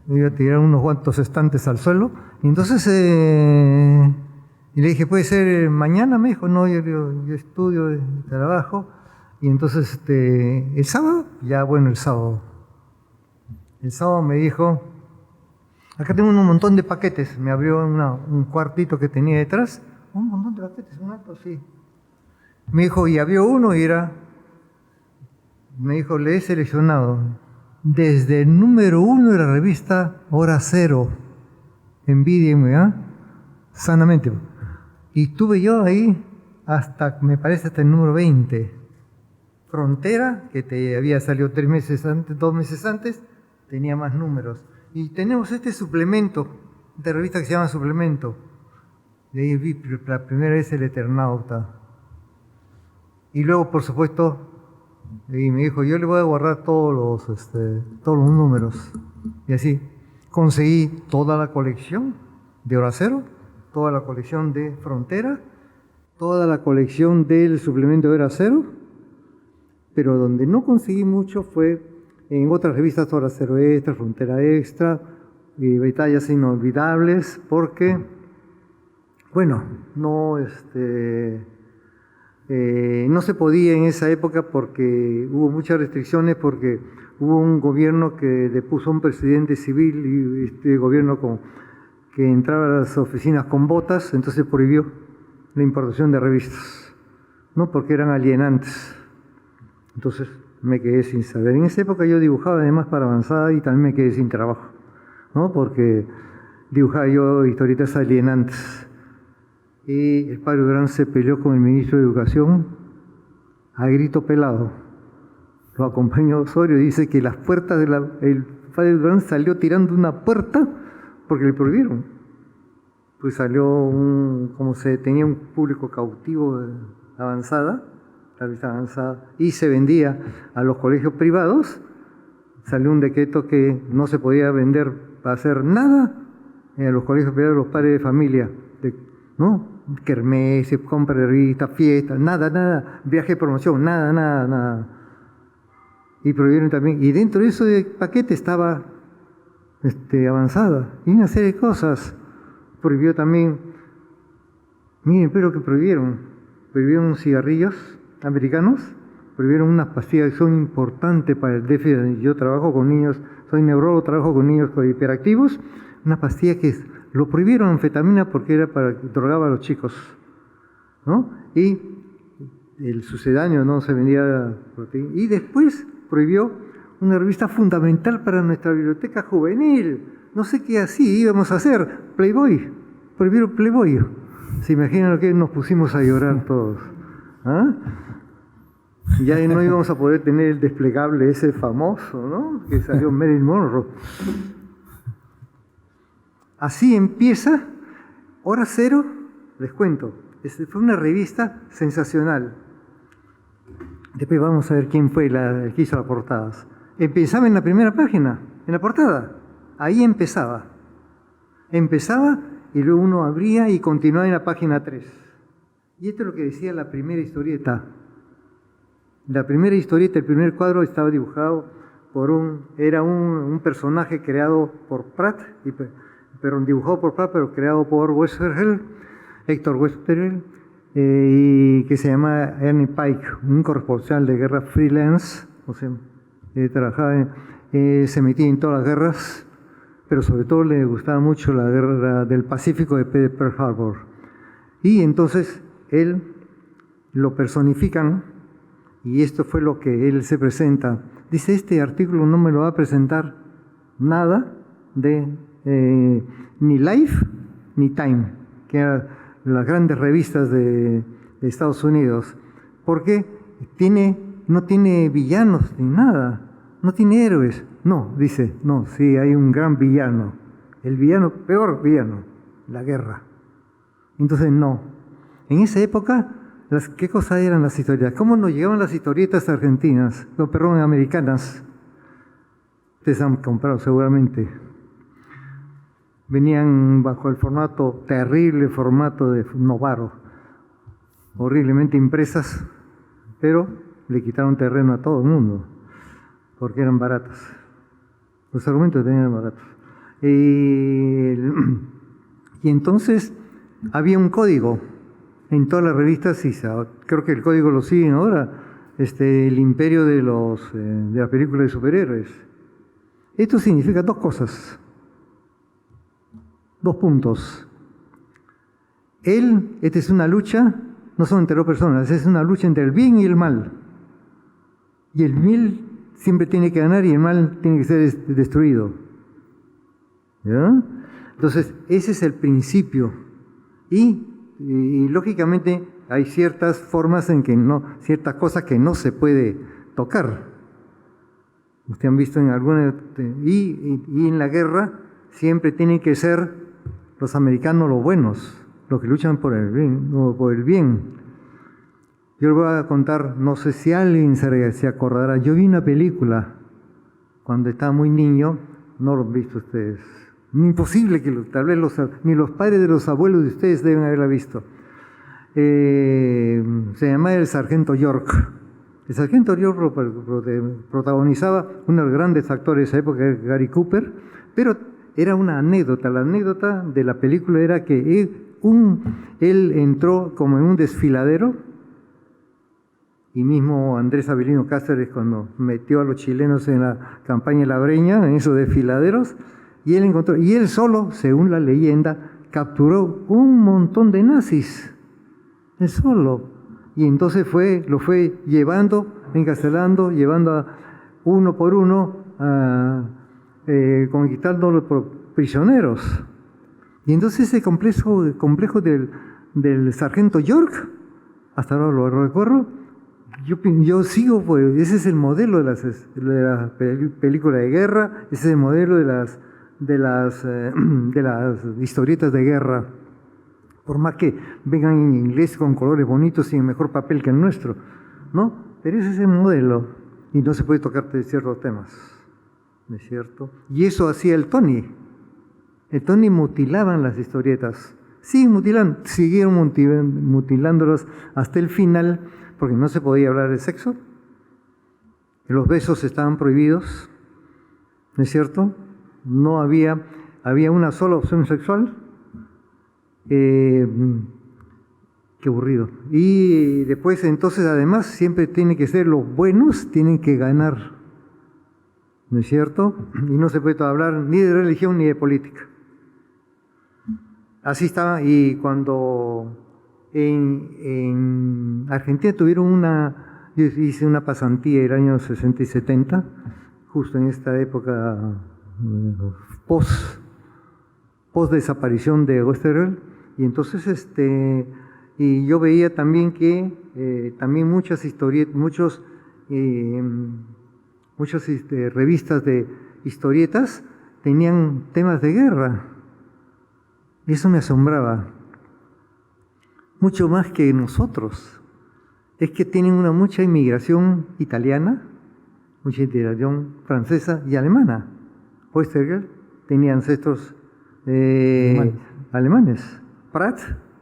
Me iba a tirar unos cuantos estantes al suelo. Y entonces, y le dije, ¿puede ser mañana? Me dijo, no, yo estudio, trabajo. Y entonces, el sábado, ya bueno, el sábado. El sábado me dijo, acá tengo un montón de paquetes. Me abrió un cuartito que tenía detrás. Un montón de paquetes, un alto, sí. Me dijo, y había uno y era, me dijo, le he seleccionado desde el número 1 de la revista Hora Cero. Envídienme, sanamente. Y estuve yo ahí hasta, me parece, hasta el número 20. Frontera, que te había salido 3 meses antes, 2 meses antes, tenía más números. Y tenemos este suplemento, de revista que se llama Suplemento. De ahí vi la primera vez El Eternauta. Y luego, por supuesto, y me dijo, yo le voy a guardar todos los números. Y así conseguí toda la colección de Hora Cero, toda la colección de Frontera, toda la colección del suplemento de Hora Cero, pero donde no conseguí mucho fue en otras revistas, Hora Cero Extra, Frontera Extra, y Batallas Inolvidables, porque, bueno, no se podía en esa época porque hubo muchas restricciones, porque hubo un gobierno que le puso un presidente civil y este gobierno que entraba a las oficinas con botas, entonces prohibió la importación de revistas, ¿no? Porque eran alienantes. Entonces me quedé sin saber. En esa época yo dibujaba además para Avanzada y también me quedé sin trabajo, ¿no? Porque dibujaba yo historietas alienantes. Y el padre Durán se peleó con el ministro de Educación a grito pelado. Lo acompañó Osorio y dice que las puertas el padre Durán salió tirando una puerta porque le prohibieron. Pues salió como se tenía un público cautivo de Avanzada, la revista Avanzada, y se vendía a los colegios privados, salió un decreto que no se podía vender para hacer nada en los colegios privados, los padres de familia, ¿no? Kermés, compra de revistas, fiestas, nada, viaje de promoción, nada. Y prohibieron también, y dentro de ese paquete estaba Avanzada, y una serie de cosas. Prohibió también, miren, pero que prohibieron cigarrillos americanos, prohibieron unas pastillas que son importantes para el déficit. Yo trabajo con niños, soy neurólogo, trabajo con niños hiperactivos, unas pastillas que lo prohibieron, anfetamina, porque era para que drogaba a los chicos, ¿no? Y el sucedáneo no se vendía proteína. Y después prohibió una revista fundamental para nuestra biblioteca juvenil. No sé qué así íbamos a hacer, Playboy. Prohibieron Playboy. ¿Se imaginan lo que nos pusimos a llorar todos? Ya no íbamos a poder tener el desplegable ese famoso, ¿no? Que salió Marilyn Monroe. Así empieza Hora Cero, les cuento. Fue una revista sensacional. Después vamos a ver quién fue el que hizo las portadas. Empezaba en la primera página, en la portada. Ahí empezaba. Empezaba y luego uno abría y continuaba en la página 3. Y esto es lo que decía la primera historieta. La primera historieta, el primer cuadro estaba dibujado por era un personaje creado por Pratt, pero dibujado por Pratt, pero creado por Héctor Westergel, y que se llama Ernie Pike, un corresponsal de guerra freelance, o sea, trabajaba, se metía en todas las guerras, pero sobre todo le gustaba mucho la guerra del Pacífico de Pearl Harbor. Y entonces él lo personifican, y esto fue lo que él se presenta. Dice, este artículo no me lo va a presentar nada de ni Life ni Time, que eran las grandes revistas de Estados Unidos, porque no tiene villanos ni nada, no tiene héroes. No, dice, no, sí, hay un gran villano, el villano, peor villano, la guerra. Entonces no. En esa época, ¿qué cosas eran las historietas? ¿Cómo nos llegaban las historietas argentinas? No, perdón, americanas. Ustedes han comprado seguramente. Venían bajo el formato, terrible formato de Novaro, horriblemente impresas, pero le quitaron terreno a todo el mundo, porque eran baratas. Los argumentos tenían baratos. Y entonces había un código en todas las revistas, y creo que el código lo siguen ahora, el imperio de la película de superhéroes. Esto significa dos cosas. 2 puntos. Esta es una lucha, no son entre 2 personas, es una lucha entre el bien y el mal. Y el bien siempre tiene que ganar y el mal tiene que ser destruido. ¿Ya? Entonces, ese es el principio. Y lógicamente hay ciertas formas en que ciertas cosas que no se puede tocar. Ustedes han visto en alguna... Y en la guerra siempre tienen que ser los americanos los buenos, los que luchan por el bien. Yo les voy a contar, no sé si alguien se acordará, yo vi una película cuando estaba muy niño, no lo han visto ustedes, imposible que tal vez ni los padres de los abuelos de ustedes deben haberla visto. Se llamaba El Sargento York. El Sargento York protagonizaba uno de los grandes actores de esa época, Gary Cooper, pero era una anécdota. La anécdota de la película era que él entró como en un desfiladero, y mismo Andrés Avelino Cáceres, cuando metió a los chilenos en la campaña de la Breña, en esos desfiladeros, y él solo, según la leyenda, capturó un montón de nazis. Él solo. Y entonces lo fue llevando, encarcelando, llevando uno por uno conquistándolos por prisioneros. Y entonces ese complejo del Sargento York, hasta ahora lo recuerdo, yo sigo, pues ese es el modelo de la película de guerra, ese es el modelo de las historietas de guerra. Por más que vengan en inglés con colores bonitos y en mejor papel que el nuestro, ¿no? Pero ese es el modelo y no se puede tocar de ciertos temas. ¿No es cierto? Y eso hacía el Tony. El Tony mutilaban las historietas. Siguieron mutilándolas hasta el final, porque no se podía hablar de sexo. Los besos estaban prohibidos. ¿No es cierto? No había una sola opción sexual. Qué aburrido. Y después, entonces, además, siempre tiene que ser los buenos, tienen que ganar. ¿No es cierto? Y no se puede hablar ni de religión ni de política. Así estaba, y cuando en Argentina yo hice una pasantía en el año 60 y 70, justo en esta época post desaparición de Westerwelle, y entonces y yo veía también que también muchas historietas, muchas revistas de historietas tenían temas de guerra. Y eso me asombraba. Mucho más que nosotros. Es que tienen mucha inmigración italiana, mucha inmigración francesa y alemana. Westerwelle tenía ancestros alemanes. Pratt,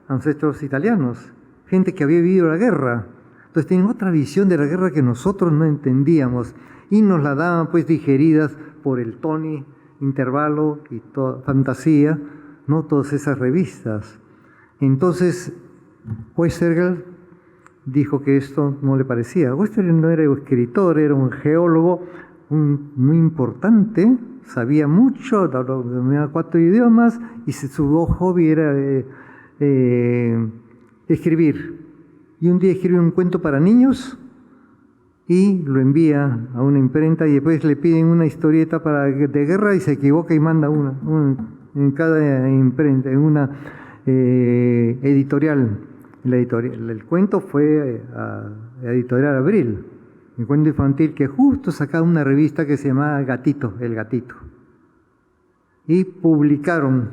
ancestros italianos. Gente que había vivido la guerra. Entonces tienen otra visión de la guerra que nosotros no entendíamos. Y nos la daban pues digeridas por el Tony, Intervalo y Fantasía, no todas esas revistas. Entonces Westerwelle dijo que esto no le parecía. Westerwelle no era escritor, era un geólogo muy importante, sabía mucho, dominaba 4 idiomas y su hobby era escribir. Y un día escribe un cuento para niños y lo envía a una imprenta, y después le piden una historieta de guerra y se equivoca y manda una en cada imprenta, en una editorial. El cuento fue a Editorial Abril, el cuento infantil que justo sacaba una revista que se llamaba Gatito, El Gatito. Y publicaron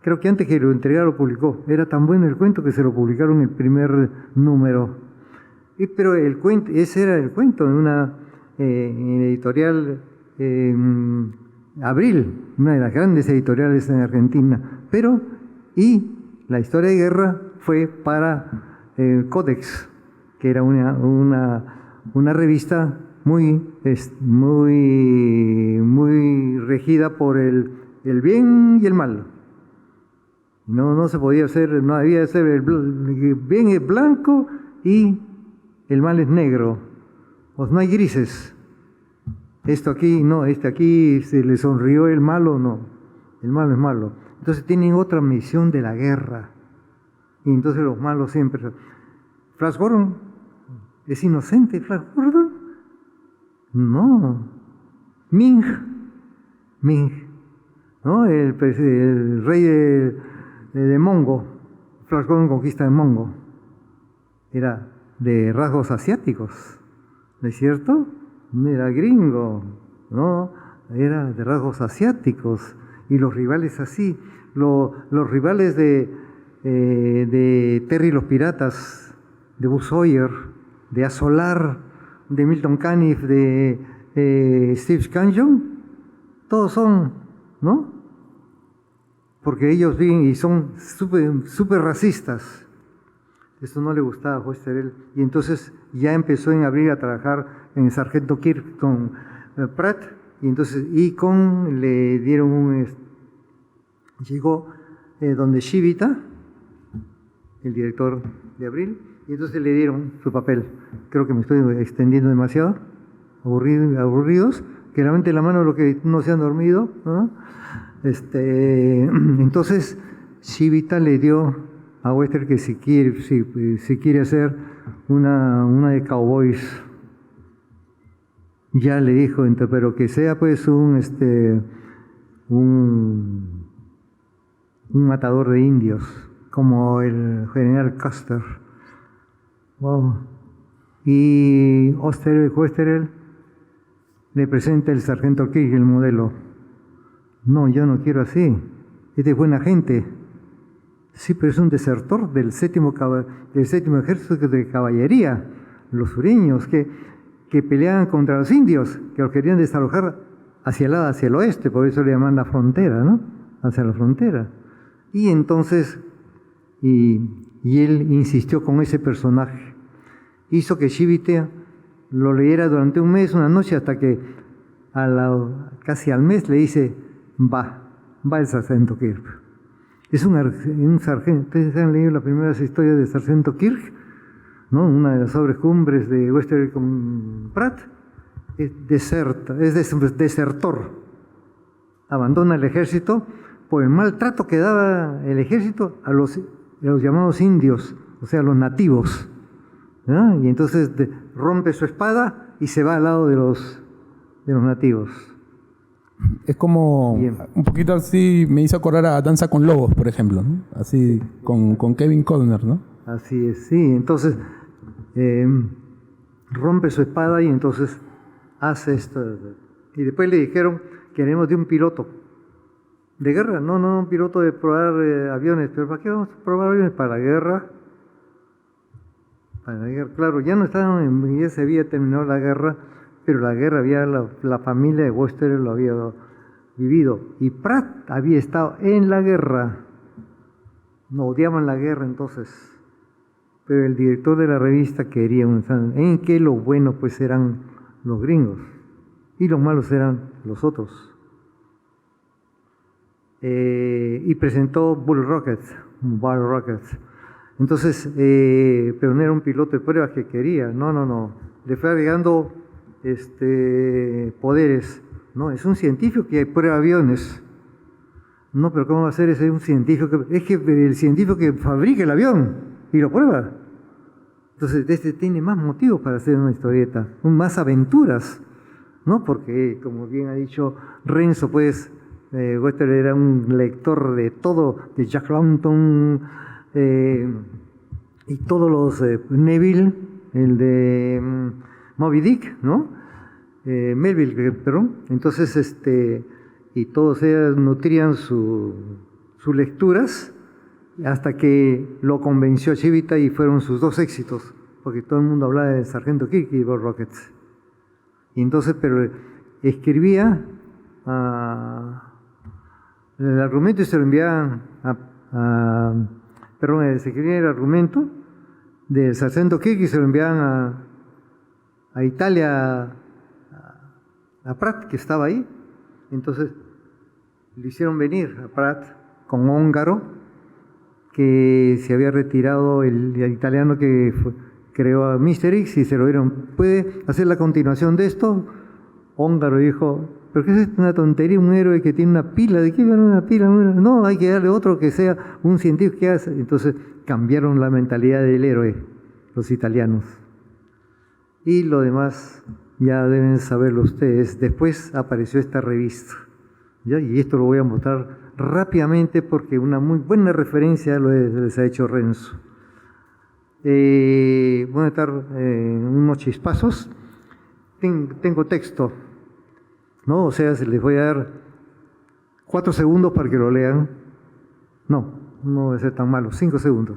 Creo que antes que lo entregara lo publicó. Era tan bueno el cuento que se lo publicaron el primer número. Pero el cuento, ese era el cuento en una en editorial Abril, una de las grandes editoriales en Argentina. Y la historia de guerra fue para Codex, que era una revista muy regida por el bien y el mal. No se podía hacer, no había de ser el bien es blanco y el mal es negro. Pues no hay grises. Esto aquí, no, aquí se le sonrió el malo, no. El malo es malo. Entonces tienen otra misión de la guerra. Y entonces los malos siempre. Flash Gordon es inocente, Flash Gordon. No. Ming, ¿no? El rey de Mongo. Flash Gordon conquista de Mongo. Era de rasgos asiáticos, ¿no es cierto? No era gringo, no, era de rasgos asiáticos. Y los rivales así, los rivales de Terry y los Piratas, de Buzz Sawyer, de Azolar, de Milton Caniff, de Steve Scanlon, todos son, ¿no? Porque ellos viven y son súper racistas. Eso no le gustaba a Westerel, y entonces ya empezó en abril a trabajar en Sargento Kirk con Pratt, y entonces le dieron llegó donde Shibita, el director de Abril, y entonces le dieron su papel. Creo que me estoy extendiendo demasiado, aburridos, que levanten la mano los que no se han dormido, ¿no? Entonces Shibita le dio a Wester que si quiere hacer una de cowboys, ya le dijo, pero que sea pues un matador de indios, como el general Custer. Wow. Y Westerel le presenta el sargento Kirk el modelo. No, yo no quiero así. Este es buena gente. Sí, pero es un desertor del séptimo ejército de caballería, los sureños, que peleaban contra los indios, que los querían desalojar hacia el oeste, por eso le llaman la frontera, ¿no? Hacia la frontera. Y entonces, y él insistió con ese personaje. Hizo que Shibita lo leyera durante un mes, una noche, hasta que casi al mes le dice, va el sargento Kirk. Es un sargento. Ustedes han leído las primeras historias de Sargento Kirk, ¿no? Una de las sobrecumbres de Westerel con Pratt. Es desertor. Abandona el ejército por el maltrato que daba el ejército a los llamados indios, o sea, los nativos, ¿no? Y entonces rompe su espada y se va al lado de los nativos. Es como un poquito así, me hizo acordar a Danza con Lobos, por ejemplo, ¿no? Así con Kevin Costner, ¿no? Así es, sí. Entonces rompe su espada y entonces hace esto. Y después le dijeron, queremos de un piloto de guerra, no un piloto de probar aviones. ¿Pero para qué vamos a probar aviones? Para la guerra. Para la guerra, claro, ya se había terminado la guerra, pero la guerra la familia de Westerel lo había vivido. Y Pratt había estado en la guerra. No odiaban la guerra entonces. Pero el director de la revista quería en que lo bueno pues eran los gringos y los malos eran los otros. Y presentó Bull Rockets. Entonces, pero no era un piloto de pruebas que quería. No. Le fue agregando poderes. No, es un científico que prueba aviones. No, pero ¿cómo va a ser ese un científico? Es que el científico que fabrica el avión y lo prueba. Entonces, tiene más motivos para hacer una historieta, más aventuras, ¿no? Porque, como bien ha dicho Renzo, pues, Westerel era un lector de todo, de Jack London y todos los Neville, el de Moby Dick, ¿no? Melville, perdón. Entonces, y todos ellos nutrían su sus lecturas, hasta que lo convenció Chivita y fueron sus dos éxitos, porque todo el mundo hablaba del Sargento Kirk y Bob Rockets. Y entonces, pero escribía el argumento y se lo enviaban se escribía el argumento del Sargento Kirk y se lo enviaban a Italia, a Prat, que estaba ahí. Entonces le hicieron venir a Prat con Ongaro, que se había retirado, el italiano que creó a Mr. X, y se lo dieron. ¿Puede hacer la continuación de esto? Ongaro dijo, ¿pero qué es una tontería? Un héroe que tiene una pila, ¿de qué viene una pila? No, hay que darle otro que sea un científico que hace. Entonces cambiaron la mentalidad del héroe, los italianos. Y lo demás ya deben saberlo ustedes. Después apareció esta revista, ¿ya? Y esto lo voy a mostrar rápidamente porque una muy buena referencia les ha hecho Renzo. Voy a dar unos chispazos. Tengo texto, ¿no? O sea, les voy a dar 4 segundos para que lo lean. No va a ser tan malo, 5 segundos.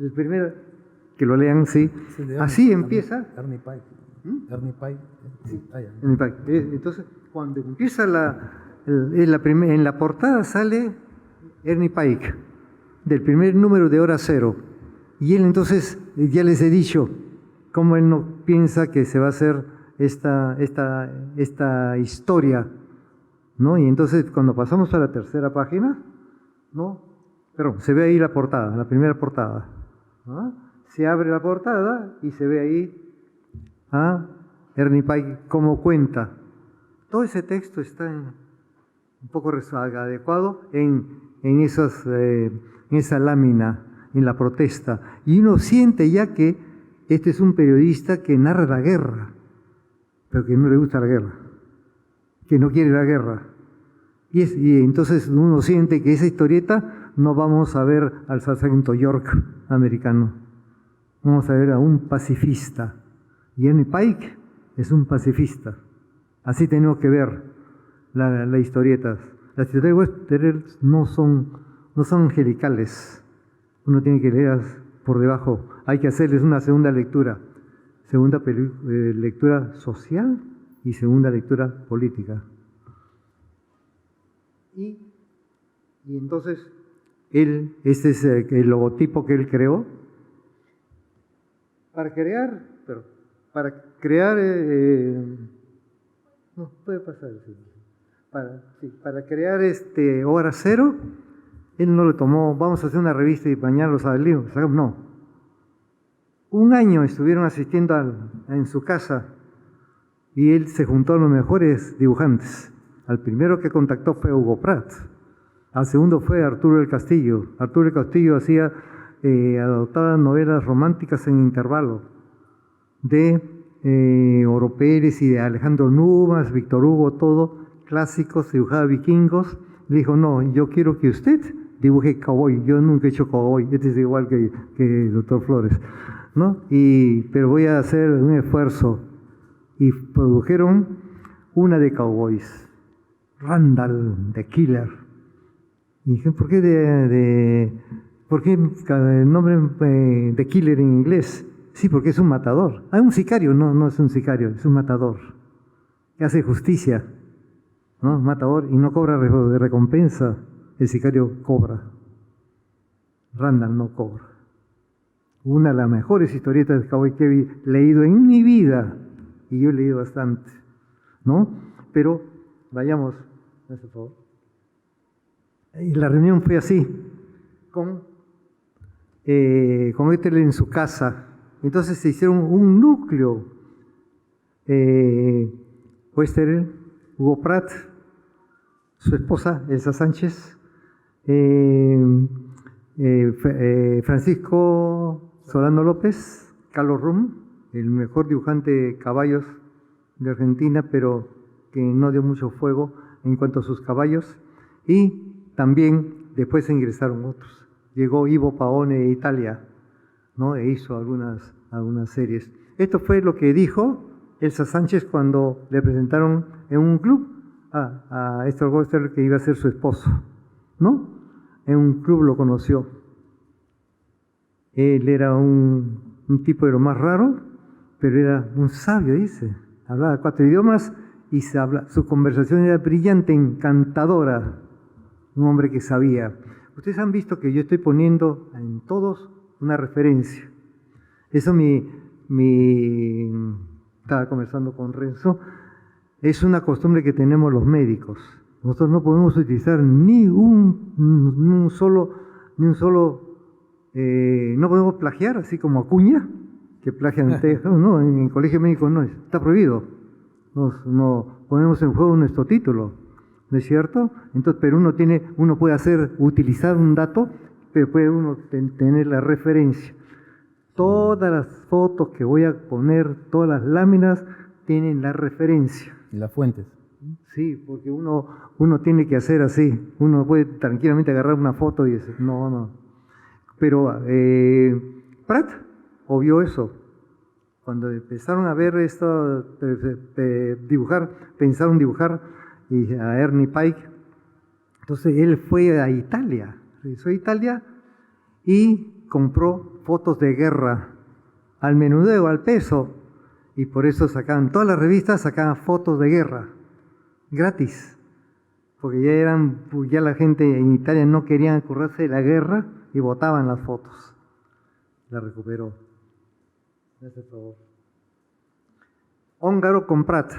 El primero, que lo lean, sí. Así empieza. Ernie Pike. Ernie Pike. Sí. Ernie Pike. Entonces, cuando empieza en la portada sale Ernie Pike, del primer número de Hora Cero. Y él entonces, ya les he dicho, cómo él no piensa que se va a hacer esta historia, ¿no? Y entonces cuando pasamos a la tercera página, ¿no? Perdón, se ve ahí la portada, la primera portada, ¿no? Se abre la portada y se ve ahí a Ernie Pike cómo cuenta. Todo ese texto está un poco adecuado en esa lámina, en la protesta. Y uno siente ya que este es un periodista que narra la guerra, pero que no le gusta la guerra, que no quiere la guerra. Y entonces uno siente que esa historieta no vamos a ver al sargento York americano, vamos a ver a un pacifista. Y Ernie Pike es un pacifista. Así tenemos que ver las historietas. Las historietas westerns no son angelicales. Uno tiene que leerlas por debajo. Hay que hacerles una segunda lectura. Segunda lectura social y segunda lectura política. Y entonces, este es el logotipo que él creó. Para crear, no, puede pasar, sí. Para crear Hora Cero, él no lo tomó, vamos a hacer una revista y mañana lo salimos. No. Un año estuvieron asistiendo en su casa y él se juntó a los mejores dibujantes. Al primero que contactó fue Hugo Pratt. Al segundo fue Arturo del Castillo. Arturo del Castillo adoptaba novelas románticas en intervalo de Oro Pérez y de Alejandro Numas, Víctor Hugo, todo, clásicos, dibujaba vikingos. Le dijo, no, yo quiero que usted dibuje cowboy. Yo nunca he hecho cowboy. Este es igual que el doctor Flores, ¿no? Pero voy a hacer un esfuerzo. Y produjeron una de cowboys, Randall, The Killer. Y dije, ¿por qué el nombre de Killer en inglés? Sí, porque es un matador. Ah, un sicario. No es un sicario, es un matador que hace justicia, ¿no? Matador y no cobra de recompensa. El sicario cobra. Randall no cobra. Una de las mejores historietas de cowboy que he leído en mi vida, y yo he leído bastante, ¿no? Pero vayamos, por favor. Y la reunión fue así, con Ethel en su casa. Entonces se hicieron un núcleo. Westerel, Hugo Pratt, su esposa Elsa Sánchez, Francisco Solano López, Carlos Rum, el mejor dibujante de caballos de Argentina, pero que no dio mucho fuego en cuanto a sus caballos. Y también después se ingresaron otros. Llegó Ivo Paone de Italia, ¿no? E hizo algunas series. Esto fue lo que dijo Elsa Sánchez cuando le presentaron en un club a Héctor Goster, que iba a ser su esposo, ¿no? en un club lo conoció. Él era un tipo de lo más raro, pero era un sabio, dice. Hablaba 4 idiomas y su conversación era brillante, encantadora. Un hombre que sabía. Ustedes han visto que yo estoy poniendo en todos una referencia. Eso estaba conversando con Renzo, es una costumbre que tenemos los médicos. Nosotros no podemos utilizar no podemos plagiar, así como Acuña, que plagian Texas, no, en el colegio médico no, está prohibido. No ponemos en juego nuestro título, ¿no es cierto? Entonces, pero uno puede utilizar un dato, pero puede uno tener la referencia. Todas las fotos que voy a poner, todas las láminas, tienen la referencia. Y las fuentes. Sí, porque uno tiene que hacer así. Uno puede tranquilamente agarrar una foto y decir, no. Pero Pratt obvió eso. Cuando empezaron a ver esto, pensaron dibujar a Ernie Pike. Entonces él fue a Italia, regresó a Italia y compró fotos de guerra al menudeo, al peso. Y por eso todas las revistas sacaban fotos de guerra, gratis. Porque ya la gente en Italia no quería acordarse de la guerra y botaban las fotos. La recuperó. Gracias, por favor. Ongaro con Pratt.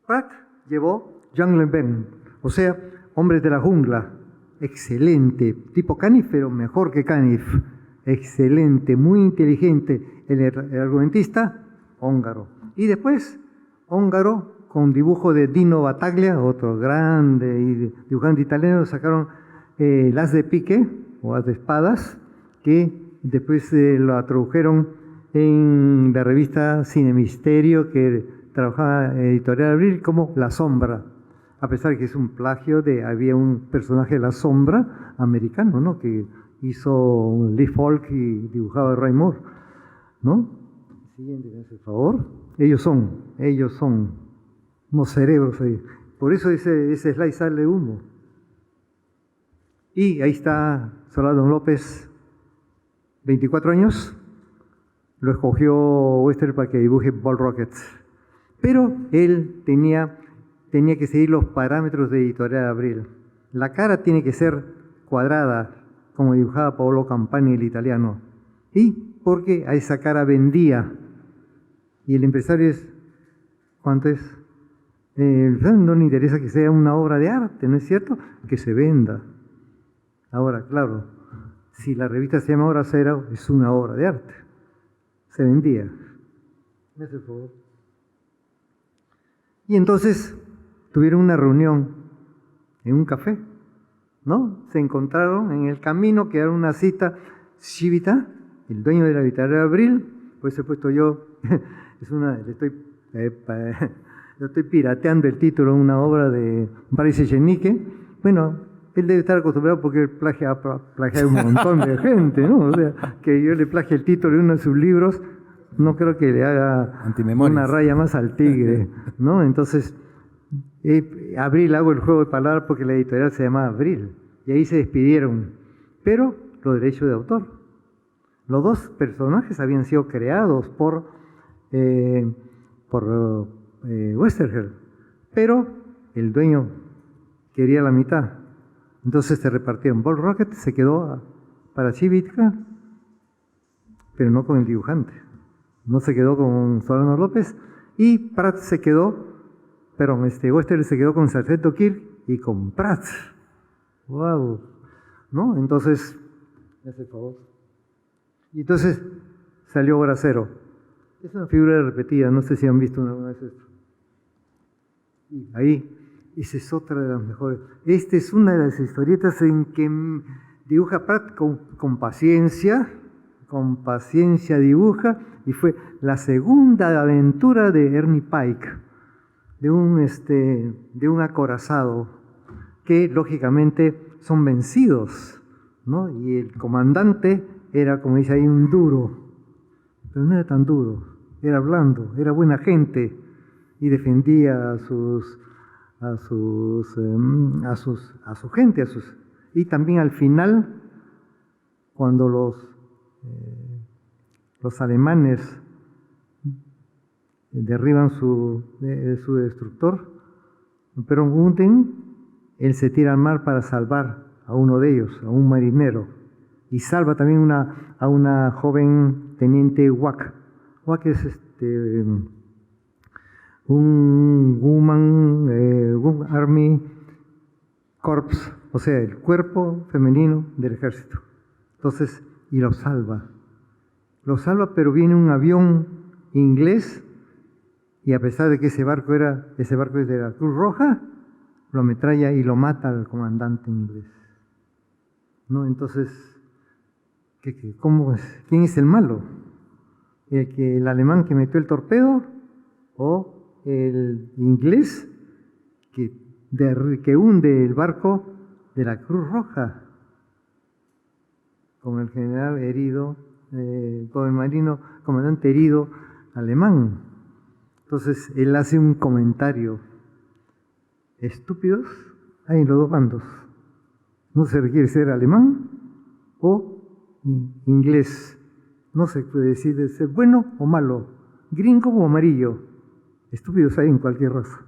Pratt llevó Jungle Ben, o sea, Hombres de la Jungla. Excelente, tipo Caniff, pero mejor que Caniff. Excelente, muy inteligente. El argumentista, Ongaro. Y después, Ongaro, con dibujo de Dino Battaglia, otro grande dibujante italiano, sacaron el As de Pique, o As de Espadas, que después lo tradujeron en la revista Cine Misterio, que trabajaba en Editorial Abril, como La Sombra. A pesar de que es un plagio había un personaje de La Sombra americano, ¿no? Que hizo Lee Falk y dibujaba a Ray Moore, ¿no? Siguiente, por favor. Ellos son unos cerebros ahí. Por eso ese slide sale humo. Y ahí está Soldado López, 24 años. Lo escogió Wester para que dibuje Ball Rockets. Pero él tenía que seguir los parámetros de Editorial Abril. La cara tiene que ser cuadrada, como dibujaba Paolo Campani, el italiano. Y porque a esa cara vendía. Y el empresario ¿cuánto es? No le interesa que sea una obra de arte, ¿no es cierto? Que se venda. Ahora, claro, si la revista se llama Obra Cero, es una obra de arte. Se vendía. ¿Me hace el favor? Y entonces tuvieron una reunión en un café, ¿no? Se encontraron en el camino, quedaron una cita. Shibita, el dueño de la Editorial Abril, pues he puesto yo, yo estoy pirateando el título de una obra de Paris Echenique. Bueno, él debe estar acostumbrado porque él plagia un montón de gente, ¿no? O sea, que yo le plagie el título de uno de sus libros, no creo que le haga una raya más al tigre, ¿no? Entonces, Abril, hago el juego de palabras porque la editorial se llamaba Abril, y ahí se despidieron, pero los derechos de autor. Los dos personajes habían sido creados por Westergel, pero el dueño quería la mitad. Entonces se repartieron. Ball Rocket se quedó para Civica, pero no con el dibujante. No se quedó con Solano López, y Pratt se quedó, Westergel se quedó con Sargento Kirk y con Pratt. ¡Wow! ¿No? Entonces, me hace el favor. Y entonces salió Hora Cero. Es una figura repetida, no sé si han visto alguna vez esto. Y ahí, esa es otra de las mejores. Esta es una de las historietas en que dibuja Pratt con paciencia dibuja, y fue la segunda aventura de Ernie Pike, de un acorazado que lógicamente son vencidos, ¿no? Y el comandante era, como dice ahí, un duro, pero no era tan duro, era blando, era buena gente y defendía a su gente, Y también al final, cuando los alemanes derriban su destructor, pero hunden, él se tira al mar para salvar a uno de ellos, a un marinero, y salva también a una joven teniente WAC. WAC es un Woman Army Corps, o sea, el cuerpo femenino del ejército. Entonces, y lo salva. Lo salva, pero viene un avión inglés, y a pesar de que ese barco es de la Cruz Roja, lo ametralla y lo mata al comandante inglés. ¿No? Entonces, ¿quién es el malo? ¿El alemán que metió el torpedo o el inglés que hunde el barco de la Cruz Roja? Con el general herido, con el marino comandante herido alemán. Entonces, él hace un comentario. Estúpidos hay en los dos bandos. No se requiere ser alemán o inglés. No se puede decir de ser bueno o malo, gringo o amarillo. Estúpidos hay en cualquier raza.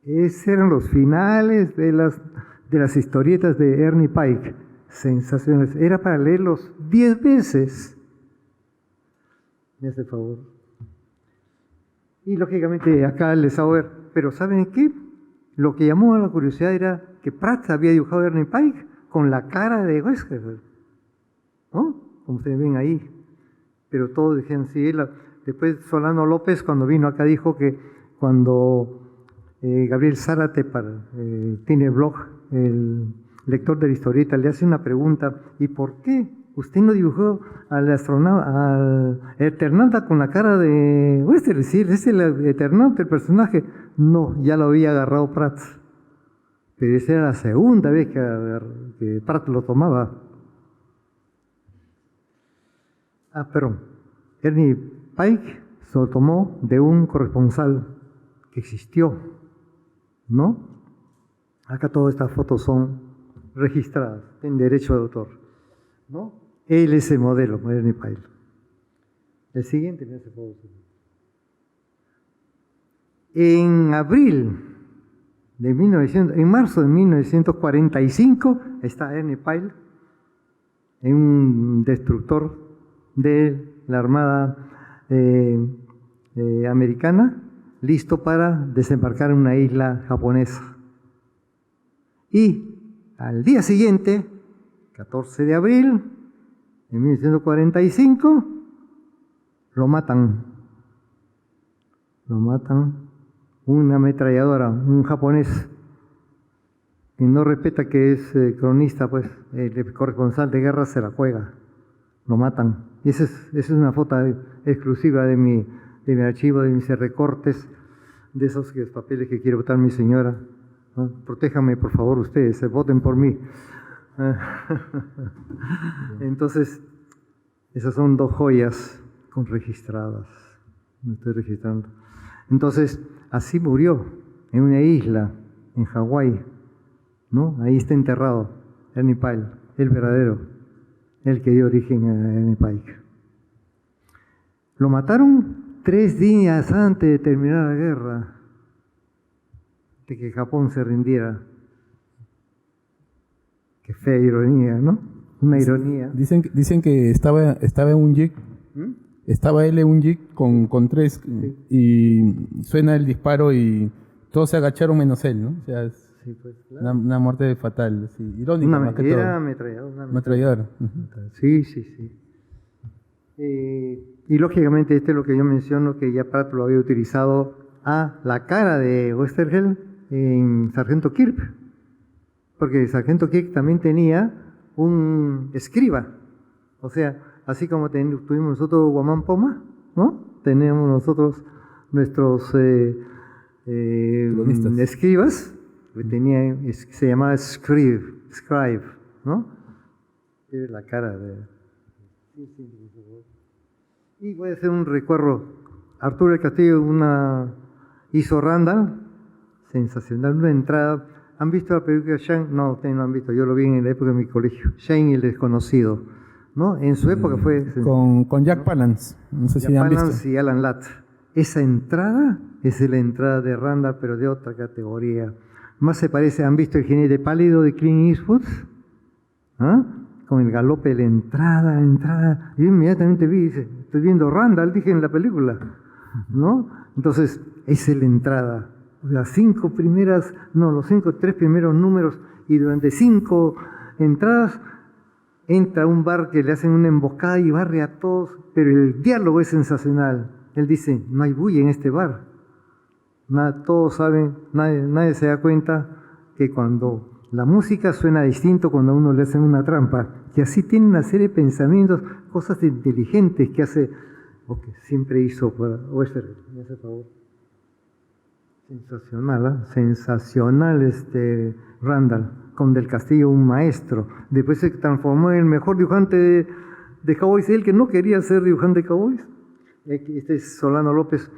Esos eran los finales de las historietas de Ernie Pike. Sensaciones. Era para leerlos 10 veces. Me hace favor. Y lógicamente acá les hago ver. Pero ¿saben qué? Lo que llamó a la curiosidad era que Pratt había dibujado a Ernie Pike con la cara de Westergel, ¿no? Como ustedes ven ahí. Pero todos decían, sí. Después Solano López, cuando vino acá, dijo que cuando Gabriel Zárate tiene blog, el lector de la historieta, le hace una pregunta: ¿y por qué usted no dibujó al Eternauta con la cara de Westergel? Sí, es el Eternauta, el personaje. No, ya lo había agarrado Pratt. Pero esa era la segunda vez que Pratt lo tomaba. Perdón. Ernie Pike se lo tomó de un corresponsal que existió, ¿no? Acá todas estas fotos son registradas en derecho de autor, ¿no? Él es el modelo, Ernie Pike. El siguiente me hace favor. En marzo de 1945 está Ernie Pyle en un destructor de la Armada americana, listo para desembarcar en una isla japonesa. Y al día siguiente, 14 de abril de 1945, lo matan. Una ametralladora, un japonés que no respeta que es cronista, pues el corresponsal de guerra se la juega, lo matan. Y esa es una foto exclusiva de mi archivo, de mis recortes, de esos papeles que quiere votar mi señora. ¿No? Protéjame, por favor, ustedes, voten por mí. Entonces, esas son dos joyas registradas. Me estoy registrando. Entonces, así murió, en una isla, en Hawái, ¿no? Ahí está enterrado Ernie Pyle, el verdadero, el que dio origen a Ernie Pike. Lo mataron 3 días antes de terminar la guerra, de que Japón se rindiera. Qué fea ironía, ¿no? Una ironía. Dicen que estaba en un jeep. Estaba él en un jeep con 3 y suena el disparo y todos se agacharon menos él, ¿no? O sea, sí, pues, claro. una muerte fatal, sí, irónica. Era ametrallador. Sí. Y lógicamente este es lo que yo menciono, que ya Pratt lo había utilizado a la cara de Westergel en Sargento Kirk, porque el Sargento Kirk también tenía un escriba, o sea, así como tuvimos nosotros Guamán Poma, ¿no? Tenemos nosotros nuestros escribas, que se llamaba scribe, ¿no? Es la cara de... Y voy a hacer un recuerdo. Arturo del Castillo hizo Randall, sensacional, una entrada ¿Han visto la película Shane? No, ustedes no han visto, yo lo vi en la época de mi colegio. Shane el desconocido, ¿no? En su época fue... Con Jack Palance, no sé si han visto. Palance y Alan Ladd. Esa entrada es la entrada de Randall, pero de otra categoría. Más se parece, ¿han visto El jinete pálido de Clint Eastwood? ¿Ah? Con el galope de la entrada. Yo inmediatamente vi, dice, estoy viendo Randall, dije en la película, ¿no? Entonces, esa es la entrada. Las tres primeros números, y durante 5 entradas entra a un bar que le hacen una emboscada y barre a todos, pero el diálogo es sensacional. Él dice, no hay bulla en este bar. Todos saben, nadie se da cuenta que cuando la música suena distinto cuando a uno le hacen una trampa. Y así tiene una serie de pensamientos, cosas inteligentes que hace, o que siempre hizo para Westergel. Me hace favor. Sensacional, ¿eh? Sensacional Randall, con Del Castillo, un maestro. Después se transformó en el mejor dibujante de cowboys, él que no quería ser dibujante de cowboys. Este es Solano López,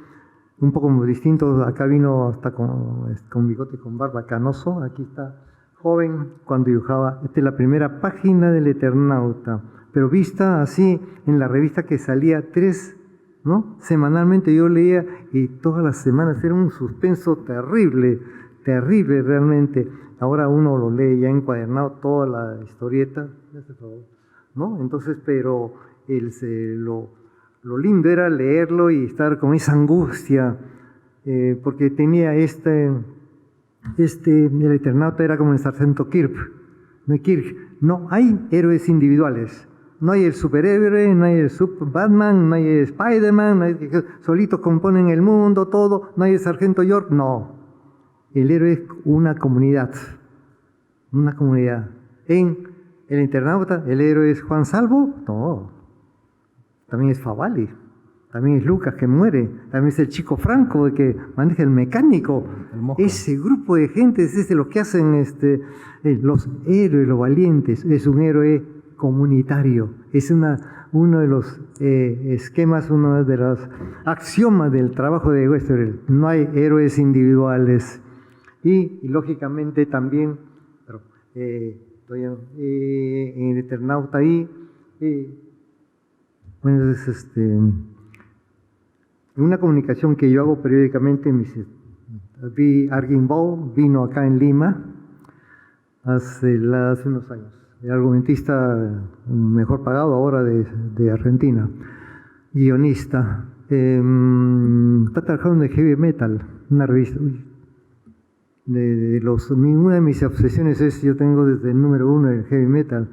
un poco distinto, acá vino hasta con bigote, con barba, canoso, aquí está joven cuando dibujaba. Esta es la primera página del Eternauta, pero vista así en la revista que salía 3, ¿no? Semanalmente yo leía y todas las semanas era un suspenso terrible, terrible realmente. Ahora uno lo lee ya encuadernado toda la historieta, ¿no? Entonces, pero lo lindo era leerlo y estar con esa angustia, porque tenía el Eternauta era como el sargento Kirk, no hay héroes individuales. No hay el superhéroe, no hay el Batman, no hay el Spider-Man, solitos componen el mundo, todo, no hay el sargento York, no. El héroe es una comunidad, una comunidad. En el Eternauta, ¿el héroe es Juan Salvo? No. También es Favali, también es Lucas que muere, también es el chico Franco el que maneja el mecánico. Ese grupo de gente es lo que hacen los héroes, los valientes. Es un héroe comunitario, es uno de los esquemas, uno de los axiomas del trabajo de Westergel. No hay héroes individuales y lógicamente también estoy en el Eternauta ahí. Bueno, es una comunicación que yo hago periódicamente. Arguimbó vino acá en Lima hace unos años. El argumentista mejor pagado ahora de Argentina, guionista, está trabajando en Heavy Metal, una revista. Una de mis obsesiones es, yo tengo desde el número 1 del Heavy Metal,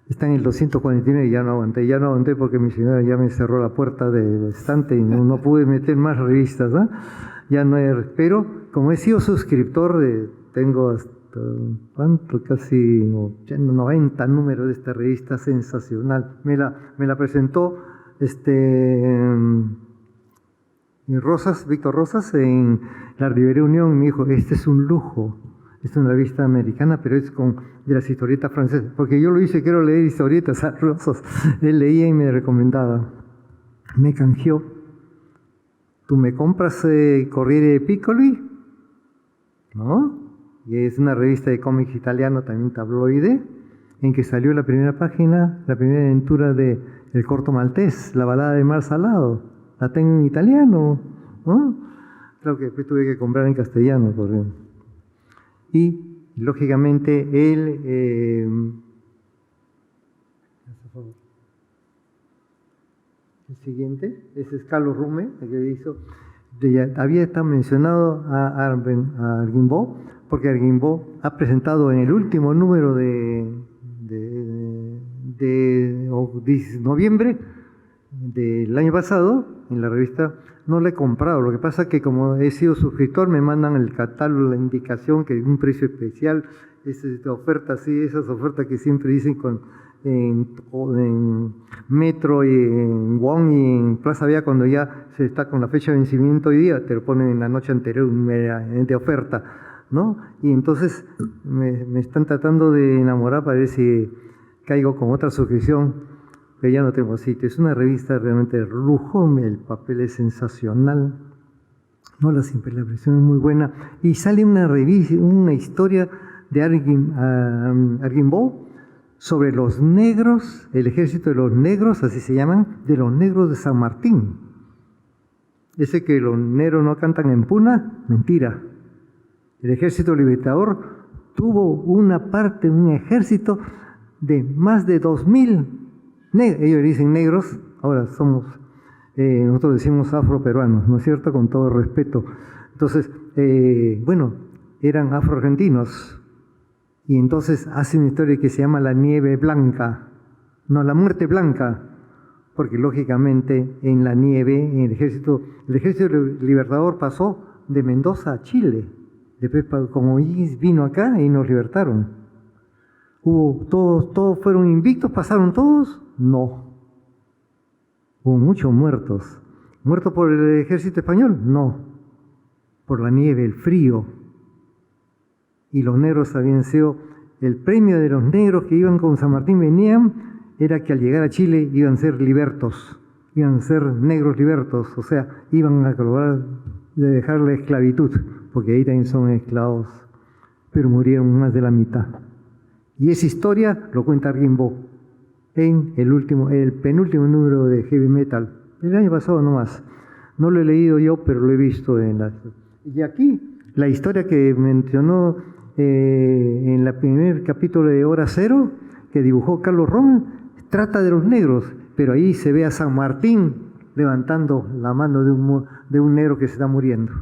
está en el 249 y ya no aguanté porque mi señora ya me cerró la puerta del estante y no pude meter más revistas, ¿no? Ya no hay, pero como he sido suscriptor, tengo hasta ¿cuánto? Casi 90 números de esta revista sensacional. Me la presentó Víctor Rosas en la Librería Unión. Me dijo, este es un lujo, es una revista americana, pero es de las historietas francesas, porque yo lo hice, quiero leer historietas a Rosas. Él leía y me recomendaba. Me canjeó. ¿Tú me compras Corriere Piccoli? ¿No? Y es una revista de cómics italiano, también tabloide, en que salió la primera página, la primera aventura de El corto maltés, la balada de Mar Salado. La tengo en italiano, ¿no? Claro que después tuve que comprar en castellano. Y, lógicamente, el siguiente es Carlos Rume, el que hizo. Había estado mencionado a Arguimbó, porque Arguimbó ha presentado en el último número de noviembre del año pasado, en la revista, no la he comprado. Lo que pasa es que como he sido suscriptor, me mandan el catálogo, la indicación que un precio especial, es oferta así, esas ofertas que siempre dicen en Metro y en Wong y en Plaza Vía, cuando ya se está con la fecha de vencimiento hoy día, te lo ponen en la noche anterior de oferta, ¿no? Y entonces me están tratando de enamorar para ver si caigo con otra suscripción, pero ya no tengo sitio. Es una revista realmente de lujo, el papel es sensacional, No, la versión es muy buena. Y sale una revista, una historia de Argimbaud sobre los negros, el ejército de los negros, así se llaman, de los negros de San Martín. Ese que los negros no cantan en puna, mentira. El ejército libertador tuvo una parte, un ejército de más de 2000 negros. Ellos dicen negros, ahora somos, nosotros decimos afroperuanos, ¿no es cierto? Con todo respeto. Entonces, bueno, eran afroargentinos. Y entonces hace una historia que se llama La Nieve Blanca, no, La Muerte Blanca, porque lógicamente en la nieve, en el ejército libertador pasó de Mendoza a Chile. Después, como vino acá y nos libertaron. Todos fueron invictos, ¿pasaron todos? No. Hubo muchos muertos. ¿Muertos por el ejército español? No. Por la nieve, el frío. Y los negros habían sido, el premio de los negros que iban con San Martín venían, era que al llegar a Chile iban a ser libertos, iban a ser negros libertos, o sea, iban a lograr de dejar la esclavitud, porque ahí también son esclavos, pero murieron más de la mitad. Y esa historia lo cuenta Argimbaud en el penúltimo número de Heavy Metal, el año pasado nomás. No lo he leído yo, pero lo he visto en la... Y aquí, la historia que mencionó en el primer capítulo de Hora Cero, que dibujó Carlos Roma, trata de los negros, pero ahí se ve a San Martín levantando la mano de un negro que se está muriendo,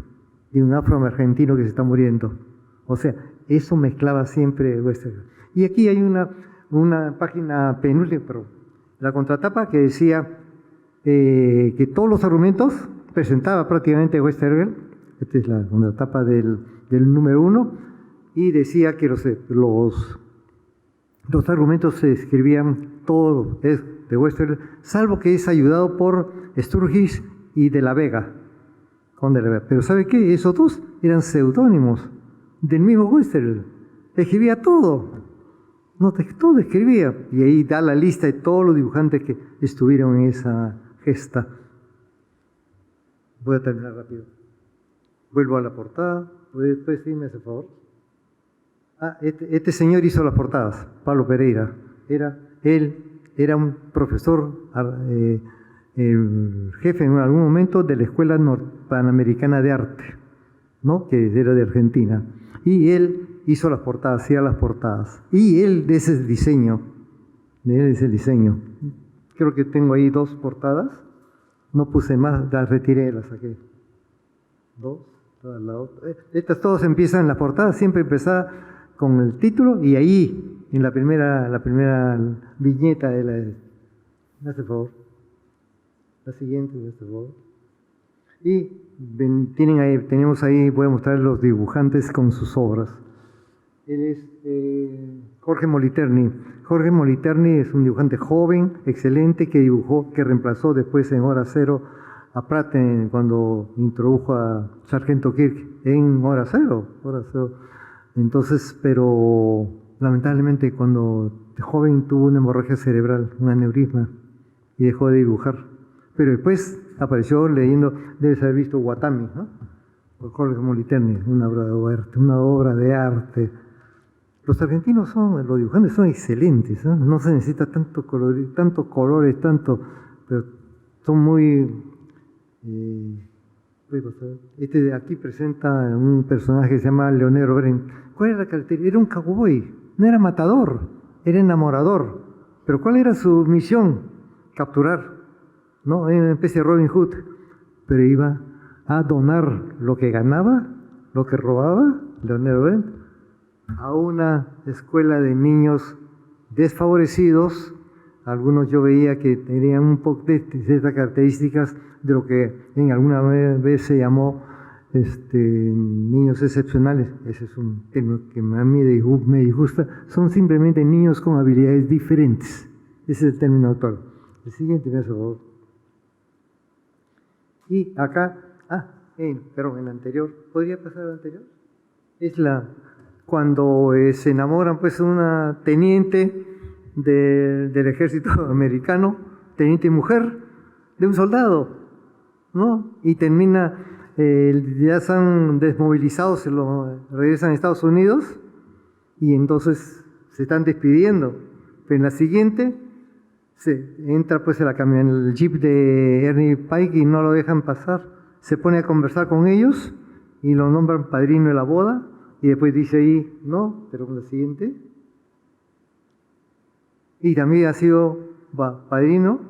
de un afroargentino que se está muriendo. O sea, eso mezclaba siempre Western. Y aquí hay una página penúltima, pero la contratapa que decía que todos los argumentos presentaba prácticamente Westergel. Esta es la contratapa del número 1, y decía que los argumentos se escribían todos de Westergel, salvo que es ayudado por Sturgis y de la Vega. Pero ¿sabe qué? Esos dos eran seudónimos del mismo Westergel. Escribía todo. No, todo escribía. Y ahí da la lista de todos los dibujantes que estuvieron en esa gesta. Voy a terminar rápido. Vuelvo a la portada. ¿Puedes decirme ese favor? Este señor hizo las portadas, Pablo Pereira. Él era un profesor, el jefe en algún momento de la Escuela Panamericana de Arte, ¿no? Que era de Argentina. Y él hizo las portadas, hacía las portadas. Y él de ese diseño, Creo que tengo ahí 2 portadas. No puse más, las retiré, las saqué. 2, todas las otras. Estas todas empiezan, las portadas siempre empezaba con el título y ahí, en la primera viñeta de la... Me hace favor. La siguiente, me hace favor. Y tenemos ahí, voy a mostrar los dibujantes con sus obras. Él es Jorge Moliterni. Jorge Moliterni es un dibujante joven, excelente, que reemplazó después en Hora Cero a Pratt cuando introdujo a Sargento Kirk en Hora Cero. Entonces, pero lamentablemente cuando de joven tuvo una hemorragia cerebral, un aneurisma, y dejó de dibujar. Pero después apareció leyendo, debes haber visto Watami, ¿no? Por Jorge Moliterni, una obra de arte. Los argentinos los dibujantes son excelentes, ¿no? No se necesita tantos colores, pero son muy... Este de aquí presenta un personaje que se llama Leonero Bren. ¿Cuál era la característica? Era un cowboy, no era matador, era enamorador. Pero ¿cuál era su misión? Capturar, ¿no? Era una especie de Robin Hood, pero iba a donar lo que ganaba, lo que robaba, Leonero Bren, a una escuela de niños desfavorecidos. Algunos yo veía que tenían un poco de ciertas características de lo que en alguna vez se llamó niños excepcionales. Ese es un término que a mí me disgusta. Son simplemente niños con habilidades diferentes. Ese es el término actual. El siguiente, me hace favor. Y acá, en el anterior, ¿podría pasar al anterior? Es cuando se enamoran, pues, una teniente del ejército americano, teniente mujer, de un soldado, ¿no? Y termina ya están desmovilizados, regresan a Estados Unidos y entonces se están despidiendo. Pero en la siguiente se entra pues en el jeep de Ernie Pike y no lo dejan pasar. Se pone a conversar con ellos y lo nombran padrino de la boda y después dice ahí, no, pero en la siguiente. Y también ha sido padrino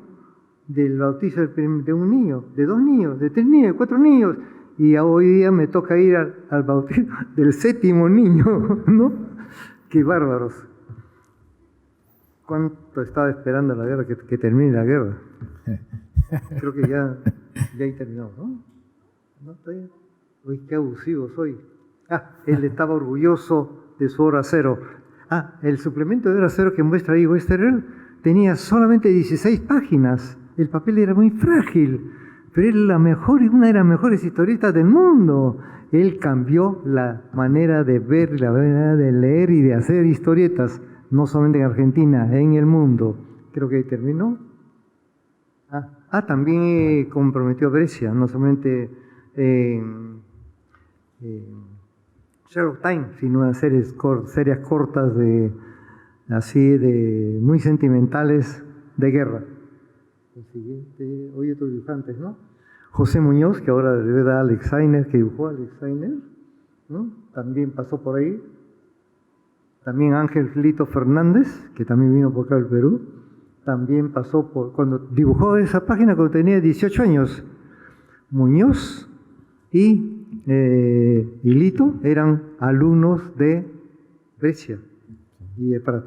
del bautizo de un niño, de 2 niños, de 3 niños, de 4 niños. Y hoy día me toca ir al bautizo del 7º niño, ¿no? ¡Qué bárbaros! ¿Cuánto estaba esperando la guerra, que termine la guerra? Creo que ya he terminado, ¿no? ¿No está bien? Uy, qué abusivo soy. Él estaba orgulloso de su hora cero. El suplemento de hora cero que muestra ahí Westerner tenía solamente 16 páginas. El papel era muy frágil. Pero él una de las mejores historietas del mundo. Él cambió la manera de ver, la manera de leer y de hacer historietas, no solamente en Argentina, en el mundo. Creo que terminó. También comprometió a Brescia, no solamente Sherlock Times, sino unas series cortas muy sentimentales de guerra. El siguiente, hoy otros dibujantes, ¿no? José Muñoz, que ahora hereda a Alex Seiner, que dibujó a Alex Seiner, ¿no? También pasó por ahí. También Ángel Lito Fernández, que también vino por acá del Perú, también pasó cuando dibujó esa página cuando tenía 18 años. Muñoz y Lito eran alumnos de Brescia y de Prat.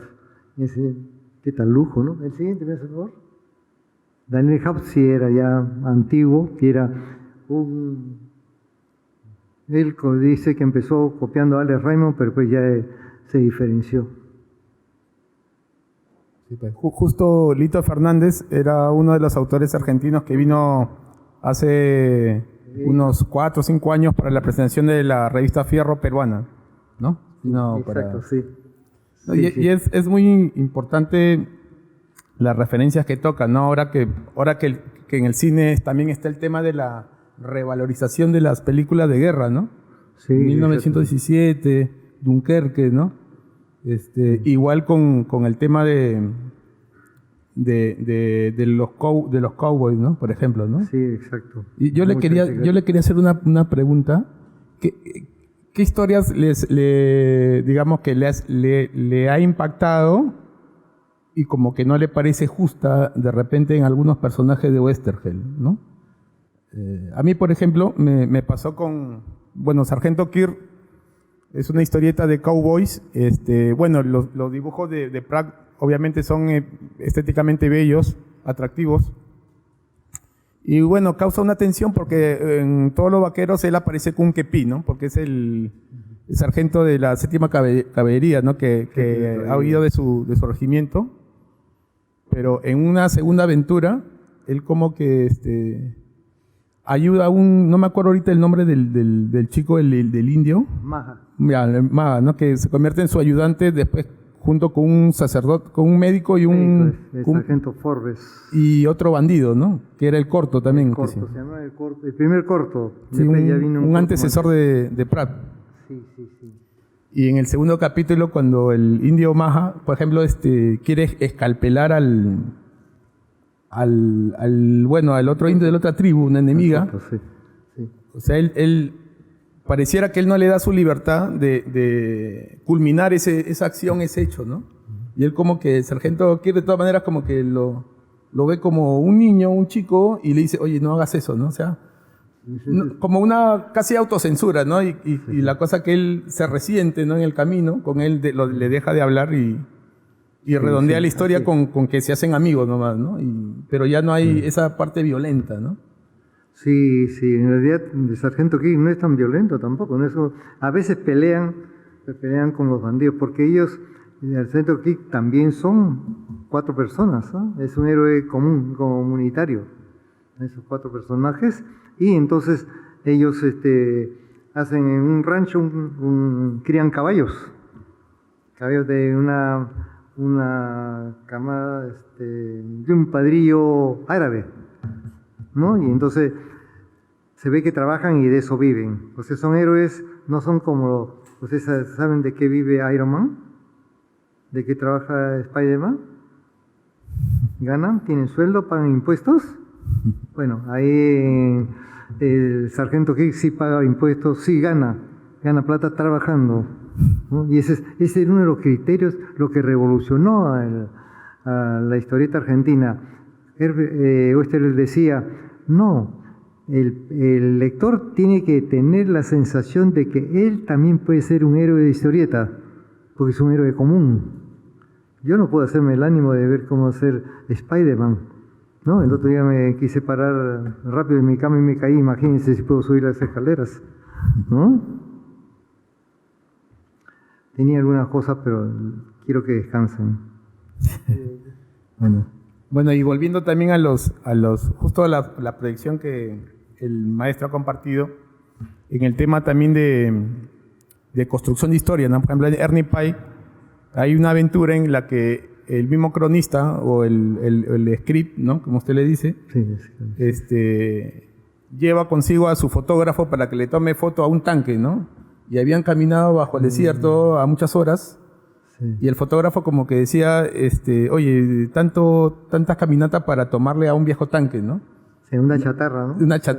Qué tal lujo, ¿no? El siguiente, ¿me hace favor? Daniel Haupt sí era ya antiguo, que era él dice que empezó copiando a Alex Raymond, pero pues ya se diferenció. Sí, pues, justo Lito Fernández era uno de los autores argentinos que vino hace unos 4 o 5 años para la presentación de la revista Fierro peruana, ¿no? Exacto, sí. Y es muy importante las referencias que tocan, ¿no? Ahora que en el cine también está el tema de la revalorización de las películas de guerra, ¿no? Sí, 1917, Dunkerque, ¿no? Igual con el tema de los cowboys, ¿no? Por ejemplo, ¿no? Sí, exacto. Y yo le quería hacer una pregunta. ¿Qué historias digamos que le ha impactado y como que no le parece justa de repente en algunos personajes de Westergel, ¿no? A mí, por ejemplo, me pasó con Sargento Kirk. Es una historieta de cowboys. Los dibujos de Pratt obviamente son estéticamente bellos, atractivos. Y bueno, causa una tensión porque en todos los vaqueros él aparece con un kepi, ¿no? Porque es el sargento de la 7ª caballería, ¿no? Que ha huido de su regimiento. Pero en una segunda aventura, él como que ayuda a no me acuerdo ahorita el nombre del chico, del indio. Maja. Maja, ¿no? Que se convierte en su ayudante después junto con un sacerdote, con un médico y el sargento Forbes. Y otro bandido, ¿no? Que era el corto también. El corto, se llama el corto, el primer corto. Sí, un antecesor de Pratt. Sí. Y en el segundo capítulo, cuando el indio Maja, por ejemplo, quiere escalpelar al otro indio de la otra tribu, una enemiga. Sí. O sea, él pareciera que él no le da su libertad de culminar esa acción, ese hecho, ¿no? Y él como que el sargento quiere de todas maneras como que lo ve como un niño, un chico, y le dice, oye, no hagas eso, ¿no? O sea, como una casi autocensura, ¿no? Y la cosa que él se resiente, ¿no? En el camino, con él le deja de hablar y redondea la historia con que se hacen amigos nomás, ¿no? Pero ya no hay esa parte violenta, ¿no? Sí, en realidad el sargento Kirk no es tan violento tampoco, ¿no? Eso, a veces pelean con los bandidos, porque ellos, el sargento Kirk también son 4 personas, ¿no? Es un héroe comunitario, esos 4 personajes. Y entonces ellos hacen en un rancho, crían caballos de una camada de un padrillo árabe, ¿no? Y entonces se ve que trabajan y de eso viven. O sea, son héroes, no son como, ¿ustedes saben de qué vive Iron Man? ¿De qué trabaja Spider-Man? ¿Ganan? ¿Tienen sueldo? ¿Pagan impuestos? Bueno, ahí el sargento Kirk sí paga impuestos, sí gana plata trabajando, ¿no? Y ese era uno de los criterios, lo que revolucionó a la historieta argentina. Oesterheld decía, no, el lector tiene que tener la sensación de que él también puede ser un héroe de historieta, porque es un héroe común. Yo no puedo hacerme el ánimo de ver cómo ser Spider-Man, ¿no? El otro día me quise parar rápido en mi cama y me caí. Imagínense si puedo subir las escaleras, ¿no? Tenía algunas cosas, pero quiero que descansen. Bueno, y volviendo también justo a la proyección que el maestro ha compartido, en el tema también de construcción de historia, ¿no? Por ejemplo, en Ernie Pike hay una aventura en la que el mismo cronista o el script, ¿no? Como usted le dice, Sí. Lleva consigo a su fotógrafo para que le tome foto a un tanque, ¿no? Y habían caminado bajo el desierto a muchas horas. Sí. Y el fotógrafo como que decía, oye, tantas caminatas para tomarle a un viejo tanque, ¿no? Sí, una chatarra, ¿no?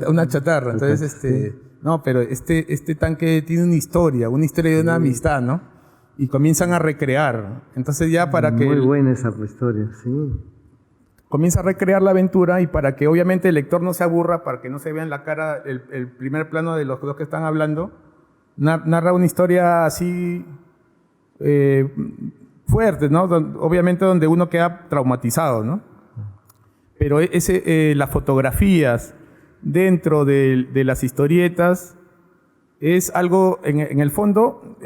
Una chatarra. Entonces, Sí. no, pero este tanque tiene una historia de una amistad, ¿no? Y comienzan a recrear. Entonces ya para que... Muy buena esa historia, sí. Comienza a recrear la aventura y para que obviamente el lector no se aburra, para que no se vea en la cara el primer plano de los dos que están hablando, narra una historia así fuerte, ¿no? Obviamente donde uno queda traumatizado, ¿no? Pero las fotografías dentro de las historietas es algo, en el fondo,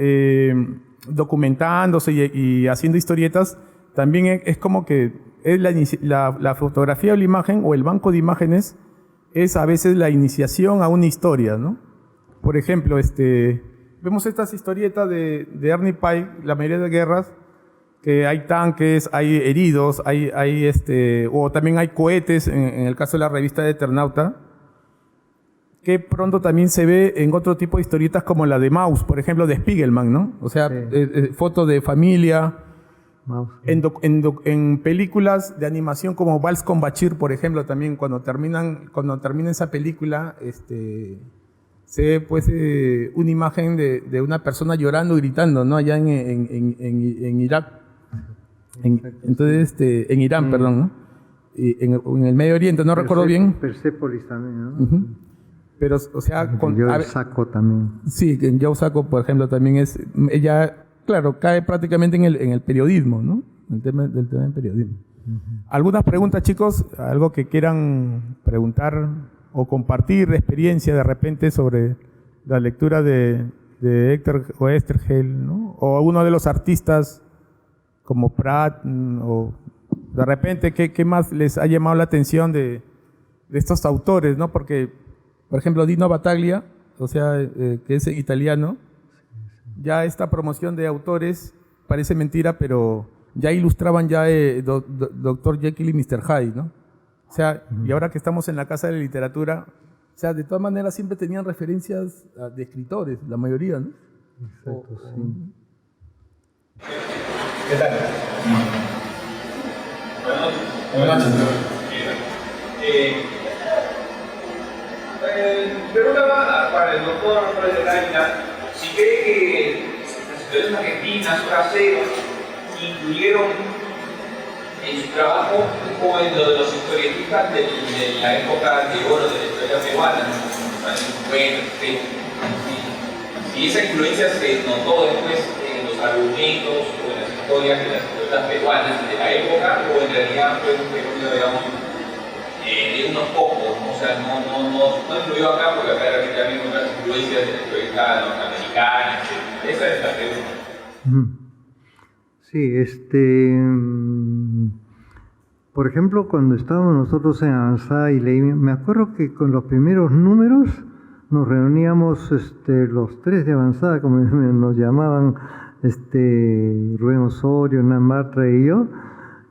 documentándose y haciendo historietas, también es como que la fotografía o la imagen o el banco de imágenes es a veces la iniciación a una historia, ¿no? Por ejemplo, vemos estas historietas de Ernie Pike, la mayoría de guerras, que hay tanques, hay heridos, o también hay cohetes, en el caso de la revista de Eternauta, que pronto también se ve en otro tipo de historietas como la de Maus, por ejemplo, de Spiegelman, ¿no? O sea, Sí. fotos de familia. Mouse. En películas de animación como Vals con Bachir, por ejemplo, también cuando termina esa película, se ve pues una imagen de una persona llorando y gritando, ¿no? Allá en Irak. En Irán, perdón, ¿no? Y en el Medio Oriente, no recuerdo bien. Persepolis también, ¿no? Uh-huh. Pero, o sea... Yo Saco también. Sí, en Joe Sacco, por ejemplo, también ella, claro, cae prácticamente en el periodismo, ¿no? El tema del periodismo. Uh-huh. ¿Algunas preguntas, chicos? ¿Algo que quieran preguntar o compartir de experiencia de repente sobre la lectura de Héctor Oesterheld, ¿no? O uno de los artistas como Pratt, o de repente, ¿qué más les ha llamado la atención de estos autores, ¿no? Porque, por ejemplo, Dino Battaglia, o sea, que es italiano, ya esta promoción de autores parece mentira, pero ya ilustraban ya Dr. Jekyll y Mr. Hyde, ¿no? O sea, y ahora que estamos en la Casa de la Literatura, o sea, de todas maneras siempre tenían referencias de escritores, la mayoría, ¿no? Exacto, sí. ¿Qué tal? Buenas noches. Preguntaba para el doctor Flores de Dávila si cree que las historias argentinas, caseros, incluyeron en su trabajo como en lo de los historietistas de la época de oro de la historia peruana, en los años 50, 60. Si esa influencia se notó después en los argumentos o en las historias de las historietas peruanas de la época, o en realidad fue un fenómeno, digamos, de unos pocos, ¿no? O sea, no influyó acá porque acá era que también otras influencias de la historieta norteamericana, etc. Esa es la pregunta. Sí, por ejemplo, cuando estábamos nosotros en Avanzada y leí, me acuerdo que con los primeros números nos reuníamos los tres de Avanzada, como nos llamaban, Rubén Osorio, Hernán Bartra y yo,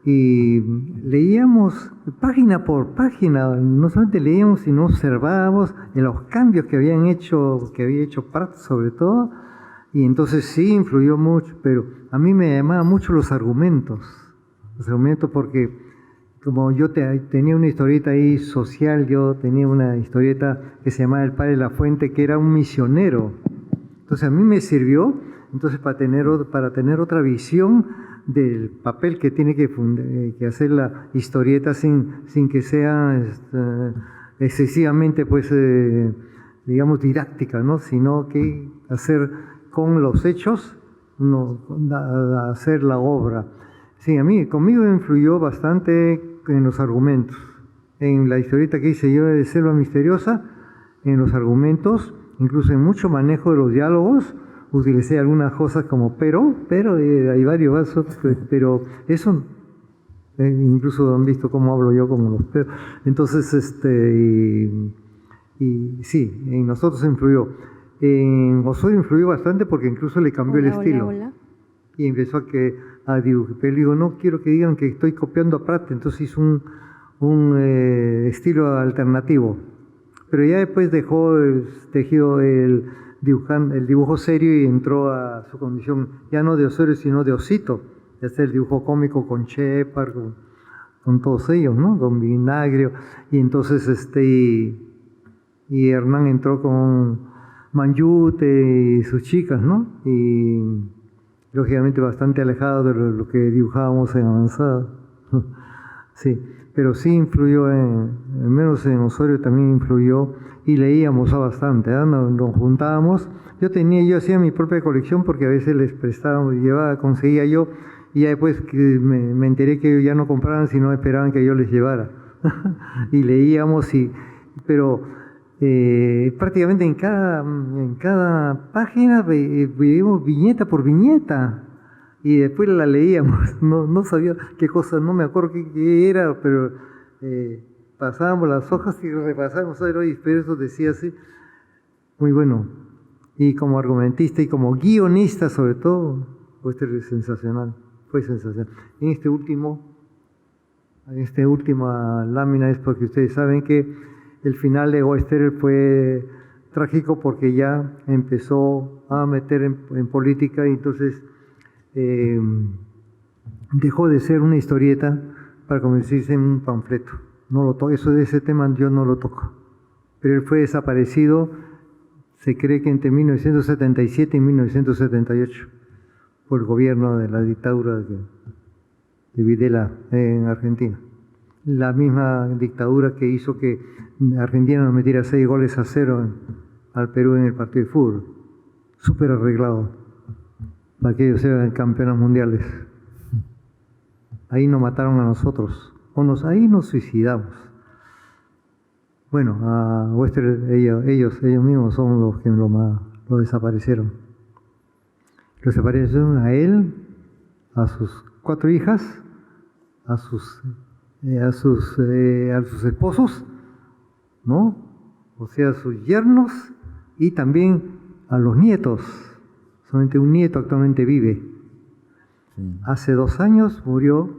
y leíamos página por página, no solamente leíamos, sino observábamos en los cambios que había hecho Prat sobre todo, y entonces sí influyó mucho, pero a mí me llamaban mucho los argumentos porque como yo tenía una historieta ahí social, yo tenía una historieta que se llamaba El Padre de la Fuente, que era un misionero. Entonces a mí me sirvió entonces para tener otra visión del papel que tiene que hacer la historieta sin que sea excesivamente, pues, digamos, didáctica, ¿no? Sino que hacer con los hechos, hacer la obra. Sí, conmigo influyó bastante en los argumentos. En la historieta que hice yo de Selva Misteriosa, en los argumentos, incluso en mucho manejo de los diálogos, utilicé algunas cosas como pero, hay varios vasos, pero eso, incluso han visto cómo hablo yo como los pero. Entonces, y sí, en nosotros influyó. En Osorio influyó bastante porque incluso le cambió el estilo. Hola. Y empezó a dibujar. Pero le digo, no quiero que digan que estoy copiando a Prat, entonces hizo un estilo alternativo. Pero ya después dejó el dibujo serio y entró a su condición, ya no de Osorio, sino de Osito. Ya está el dibujo cómico con Shepard, con todos ellos, ¿no? Don Vinagrio. Y entonces y Hernán entró con Manyute y sus chicas, ¿no? Y lógicamente bastante alejado de lo que dibujábamos en Avanzada. Sí, pero sí influyó, al menos en Osorio también influyó, y leíamos bastante, ¿eh? Nos juntábamos. Yo hacía mi propia colección porque a veces les prestaba, conseguía yo, y ya después que me enteré que ellos ya no compraban, sino esperaban que yo les llevara. Y leíamos, pero prácticamente en cada página veíamos viñeta por viñeta y después la leíamos. No sabía qué cosa, no me acuerdo qué era, pero pasábamos las hojas y repasábamos, pero eso decía así, muy bueno. Y como argumentista y como guionista sobre todo, fue sensacional. En esta última lámina es porque ustedes saben que el final de Westerer fue trágico porque ya empezó a meter en política y entonces dejó de ser una historieta para convertirse en un panfleto. Ese tema yo no lo toco. Pero él fue desaparecido, se cree que entre 1977 y 1978, por el gobierno de la dictadura de Videla en Argentina. La misma dictadura que hizo que Argentina nos metiera 6-0 al Perú en el partido de fútbol. Súper arreglado para que ellos sean campeones mundiales. Ahí nos mataron a nosotros, ahí nos suicidamos. Bueno, a Wester, ellos mismos son los que lo desaparecieron. Lo desaparecieron a él, a sus 4 hijas, a sus esposos, ¿no? O sea, a sus yernos y también a los nietos. Solamente un nieto actualmente vive. Sí. Hace 2 años murió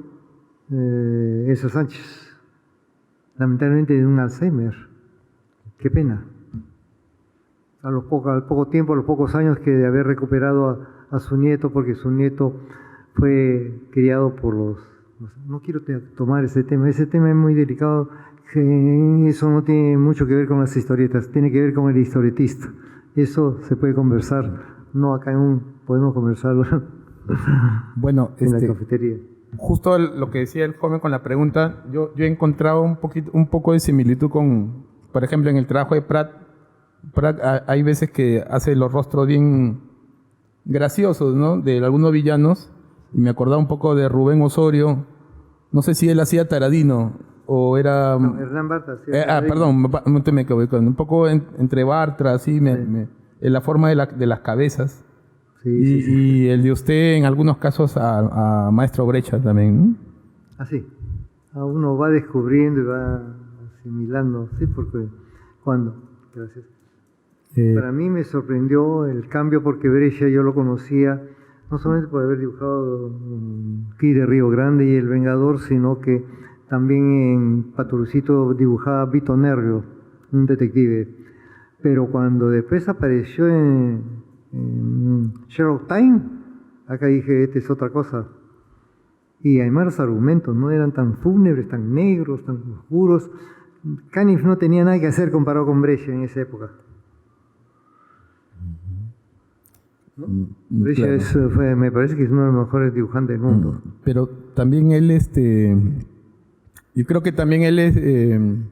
Elsa Sánchez, lamentablemente de un Alzheimer. Qué pena. Al poco tiempo, a los pocos años que de haber recuperado a su nieto, porque su nieto fue criado por no quiero tomar ese tema es muy delicado, eso no tiene mucho que ver con las historietas, tiene que ver con el historietista. Eso se puede conversar, no acá podemos conversarlo bueno, en la cafetería. Justo lo que decía el joven con la pregunta, yo he encontrado un poco de similitud con, por ejemplo, en el trabajo de Prat hay veces que hace los rostros bien graciosos, ¿no? De algunos villanos. Y me acordaba un poco de Rubén Osorio. No sé si él hacía Taradino o era... No, Hernán Bartra hacía Taradino. Perdón, me equivoqué. Un poco entre Bartra, así, sí. En la forma de las cabezas. Sí, y el de usted, en algunos casos, a Maestro Brecha también, ¿no? Así. Uno va descubriendo y va asimilando. Sí, porque... ¿Cuándo? Gracias. Para mí me sorprendió el cambio porque Brescia yo lo conocía no solamente por haber dibujado Kid de Río Grande y El Vengador, sino que también en Paturucito dibujaba Vito Nervio, un detective. Pero cuando después apareció en Sherlock Time, acá dije, este es otra cosa. Y además los argumentos no eran tan fúnebres, tan negros, tan oscuros. Caniff no tenía nada que hacer comparado con Brescia en esa época. ¿No? Brescia Claro. me parece que es uno de los mejores dibujantes del mundo. Pero también él, yo creo que también él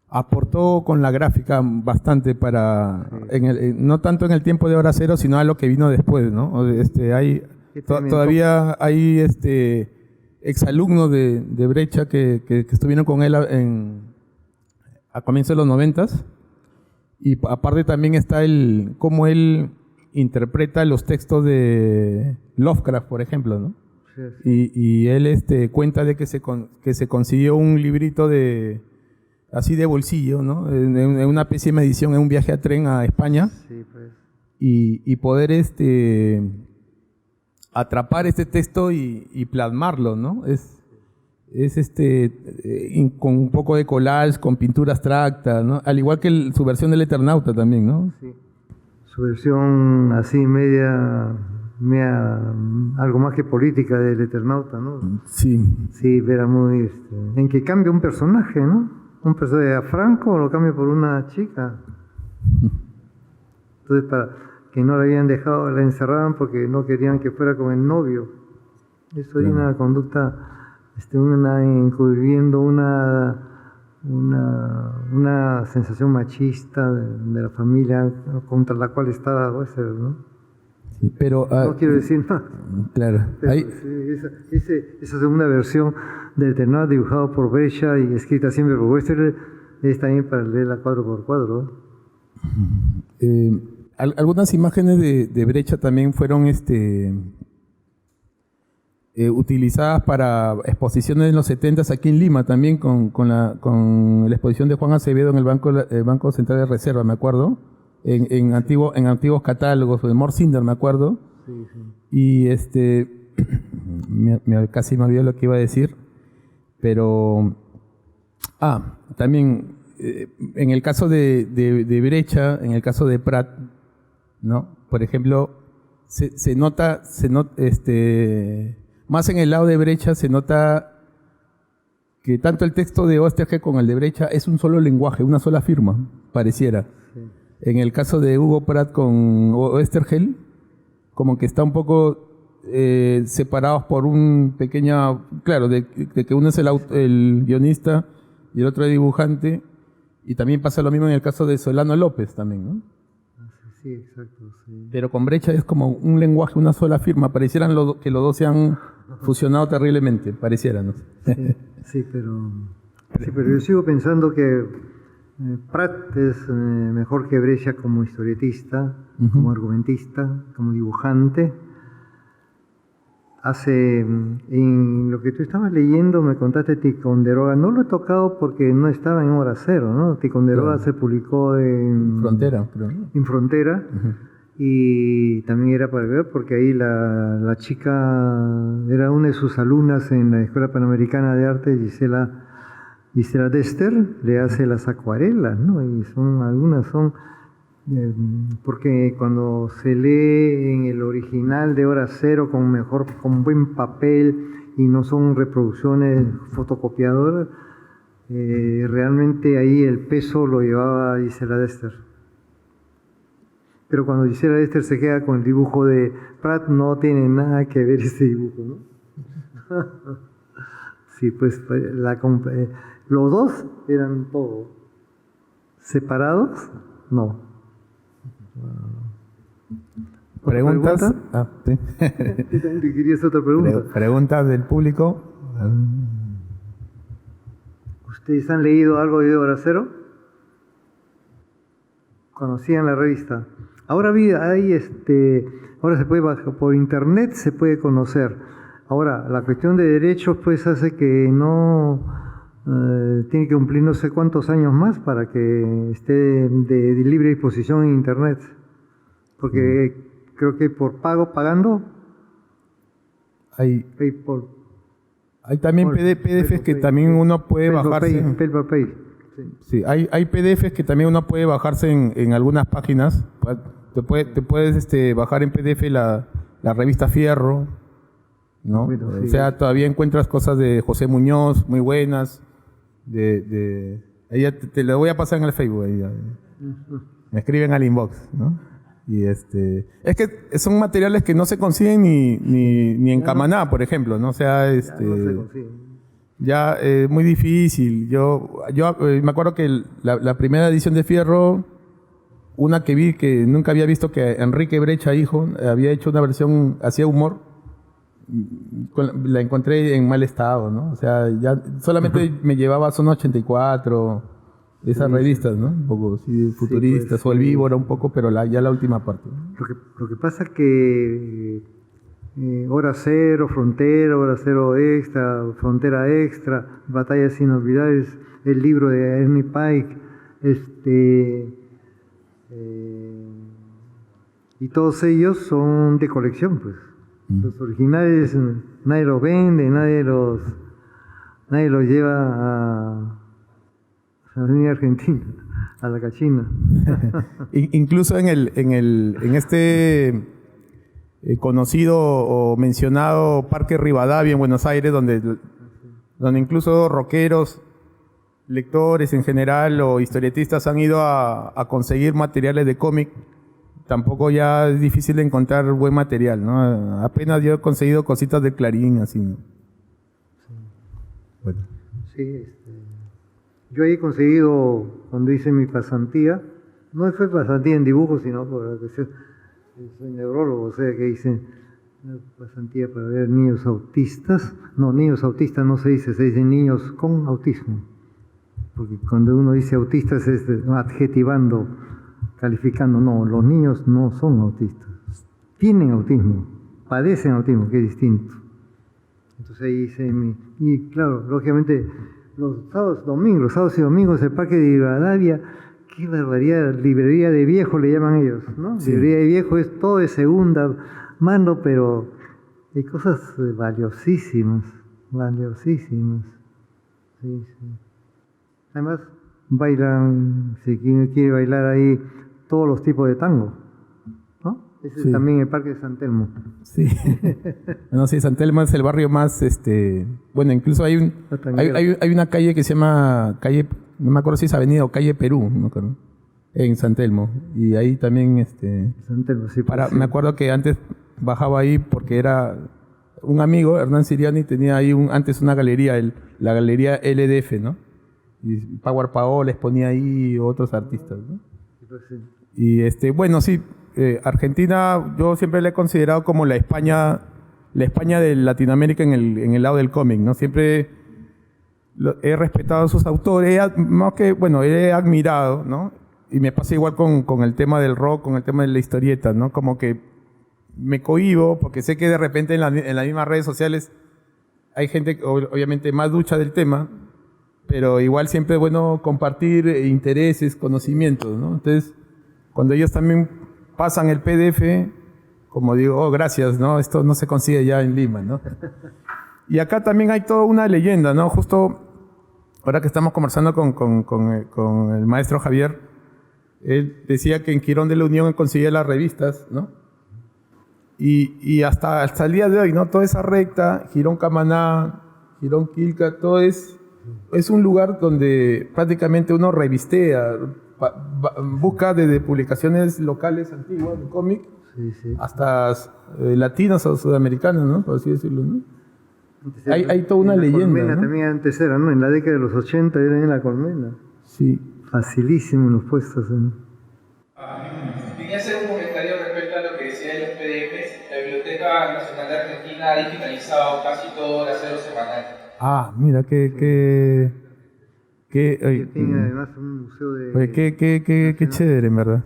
aportó con la gráfica bastante para, no tanto en el tiempo de Hora Cero, sino a lo que vino después, ¿no? Hay, todavía hay exalumnos de Breccia que estuvieron con él a comienzos de los 90s, y aparte también está cómo él interpreta los textos de Lovecraft, por ejemplo, ¿no? Sí. Y él cuenta de que se consiguió un librito así de bolsillo, ¿no? En una pésima edición, en un viaje a tren a España, Sí, pues. y poder atrapar este texto y plasmarlo, ¿no? Es con un poco de collage, con pintura abstracta, ¿no? Al igual que su versión del Eternauta también, ¿no? Sí. Su versión así media algo más que política del Eternauta, ¿no? Sí. Sí, era muy... en que cambia un personaje, ¿no? Un personaje a Franco lo cambia por una chica. Entonces, para que no la habían dejado, la encerraban porque no querían que fuera con el novio. Eso era una conducta, incurriendo una sensación machista de la familia contra la cual estaba Wessel, ¿no? Sí, pero No quiero decir más. claro. Pero, Hay, sí, esa segunda versión del Eternauta dibujado por Brescia y escrita siempre por Wessel es también para leerla cuadro por cuadro, ¿no? algunas imágenes de Breccia también fueron utilizadas para exposiciones en los 70s aquí en Lima, también con la exposición de Juan Acevedo en el Banco Central de Reserva, me acuerdo, en antiguos catálogos, o de Morsinder, me acuerdo. Sí, sí. Y casi me olvidé lo que iba a decir, pero también en el caso de Breccia, en el caso de Prat, ¿no? Por ejemplo, se nota más en el lado de Breccia se nota que tanto el texto de Oesterheld como el de Breccia es un solo lenguaje, una sola firma, pareciera. Sí. En el caso de Hugo Pratt con Oesterheld, como que está un poco separados por un pequeño, claro, de que uno es el guionista y el otro el dibujante, y también pasa lo mismo en el caso de Solano López también, ¿no? Sí, exacto. Sí. Pero con Breccia es como un lenguaje, una sola firma, parecieran que los dos se han fusionado terriblemente, pareciera, ¿no? Sí, pero yo sigo pensando que Pratt es mejor que Breccia como historietista, como argumentista, como dibujante. En lo que tú estabas leyendo, me contaste Ticonderoga. No lo he tocado porque no estaba en Hora Cero, ¿no? Ticonderoga se publicó en Frontera, creo. En Frontera. Y también era para ver, porque ahí la chica era una de sus alumnas en la Escuela Panamericana de Arte, Gisela Dester, le hace las acuarelas, ¿no? Y algunas son, porque cuando se lee en el original de Hora Cero con buen papel y no son reproducciones fotocopiadoras, realmente ahí el peso lo llevaba Gisela Dester. Pero cuando Gisela Dester se queda con el dibujo de Pratt, no tiene nada que ver ese dibujo, ¿no? Sí, pues los dos eran todo. ¿Separados? No. ¿Preguntas? Sí. ¿Querías otra pregunta? ¿Preguntas del público? ¿Ustedes han leído algo de Hora Cero? ¿Conocían la revista? Ahora ahora se puede bajar por internet, se puede conocer. Ahora, la cuestión de derechos pues hace que no tiene que cumplir no sé cuántos años más para que esté de libre disposición en internet. Porque creo que pagando, Hay, PayPal. hay también PDFs que también uno puede bajarse. Pay. Sí. Sí, hay PDFs que también uno puede bajarse en algunas páginas. Te puedes bajar en PDF la revista Fierro, ¿no? Bueno, sí. O sea, todavía encuentras cosas de José Muñoz muy buenas. Ahí ya te lo voy a pasar en el Facebook. Ahí, me escriben al inbox, ¿no? Y es que son materiales que no se consiguen ni en Camaná, por ejemplo, ¿no? O sea, No se consigue. ya es muy difícil. Yo me acuerdo que la primera edición de Fierro, una que vi que nunca había visto, que Enrique Brecha, hijo, había hecho una versión, hacía humor, la encontré en mal estado, ¿no? O sea, ya solamente me llevaba Zona 84, esas revistas, ¿no? Un poco sí, futuristas, pues, o El Víbora un poco, pero ya la última parte, ¿no? Lo que pasa que Hora Cero, Hora Cero Extra, Frontera Extra, Batallas Inolvidables, el libro de Ernie Pike, y todos ellos son de colección, pues. Los originales nadie los vende, nadie los lleva a la Avenida Argentina, a la Cachina. Incluso en este conocido o mencionado Parque Rivadavia en Buenos Aires, donde incluso rockeros, lectores en general o historietistas han ido a conseguir materiales de cómic, tampoco ya es difícil de encontrar buen material, ¿no? Apenas yo he conseguido cositas de Clarín, así, ¿no? Bueno. Sí, yo ahí he conseguido, cuando hice mi pasantía, no fue pasantía en dibujo, sino porque soy neurólogo, o sea que hice una pasantía para ver niños autistas. No, niños autistas no se dice niños con autismo. Porque cuando uno dice autistas es adjetivando, calificando. No, los niños no son autistas. Tienen autismo, padecen autismo, que es distinto. Entonces ahí hice y claro, lógicamente, los sábados y domingos, el Parque de Rivadavia, qué barbaridad, librería de viejo le llaman ellos, ¿no? Sí. Librería de viejo es todo de segunda mano, pero hay cosas valiosísimas. Sí. Además, bailan, si quiere bailar ahí, todos los tipos de tango, ¿no? Ese es también el Parque de San Telmo. Sí. Bueno, sí, San Telmo es el barrio más, bueno, incluso hay una calle que se llama no me acuerdo si es Avenida o Calle Perú, no me acuerdo, en San Telmo. Y ahí también, San Telmo, sí, me acuerdo que antes bajaba ahí porque era un amigo, Hernán Siriani, tenía ahí antes una galería, la galería LDF, ¿no? Y Power Paola les ponía ahí otros artistas, ¿no? Y bueno, sí, Argentina yo siempre la he considerado como la España de Latinoamérica en el lado del cómic, ¿no? Siempre he respetado a sus autores, he admirado, ¿no? Y me pasa igual con el tema del rock, con el tema de la historieta, ¿no? Como que me cohíbo porque sé que de repente en las mismas redes sociales hay gente obviamente más ducha del tema, pero igual siempre es bueno compartir intereses, conocimientos, ¿no? Entonces, cuando ellos también pasan el PDF, como digo, oh, gracias, ¿no? Esto no se consigue ya en Lima, ¿no? Y acá también hay toda una leyenda, ¿no? Justo ahora que estamos conversando con el maestro Javier, él decía que en Quirón de la Unión él conseguía las revistas, ¿no? Y hasta el día de hoy, ¿no? Toda esa recta, Girón Camaná, Girón Quilca, todo es un lugar donde prácticamente uno revistea, busca desde publicaciones locales antiguas de cómic hasta latinas o sudamericanas, ¿no? Por así decirlo, ¿no? Hay toda una leyenda, Colmena, ¿no? También antes era, ¿no? En la década de los 80 era en la Colmena. Sí. Facilísimo en los puestos, ¿no? Quería hacer un comentario respecto a lo que decía de los PDFs. La Biblioteca Nacional de Argentina ha digitalizado casi todo el acervo semanal. Ah, mira, Tiene además un museo de... Oye, qué chévere, en verdad.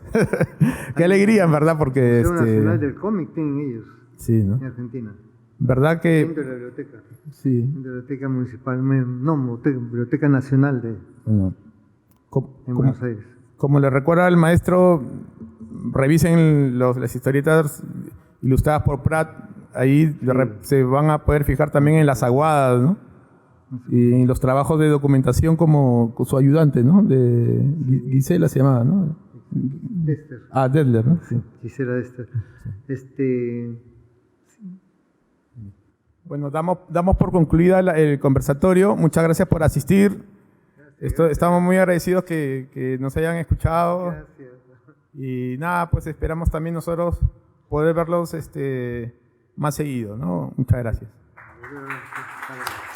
Qué alegría, en verdad, porque... El Museo Nacional del Cómic tienen ellos, sí, ¿no? en Argentina. ¿Verdad que...? Dentro de la biblioteca. Sí. Dentro de la biblioteca municipal, biblioteca nacional Bueno, en Buenos Aires. Como le recuerda al maestro, revisen las historietas ilustradas por Pratt. ahí se van a poder fijar también en las aguadas, ¿no? Y en los trabajos de documentación como su ayudante, ¿no? De Gisela se llamaba, ¿no? Dexter. Ah, Dedler, ¿no? Sí. Gisela Dexter. Bueno, damos por concluida el conversatorio. Muchas gracias por asistir. Estamos muy agradecidos que nos hayan escuchado. Gracias. Y nada, pues esperamos también nosotros poder verlos más seguido, ¿no? Muchas gracias. Gracias.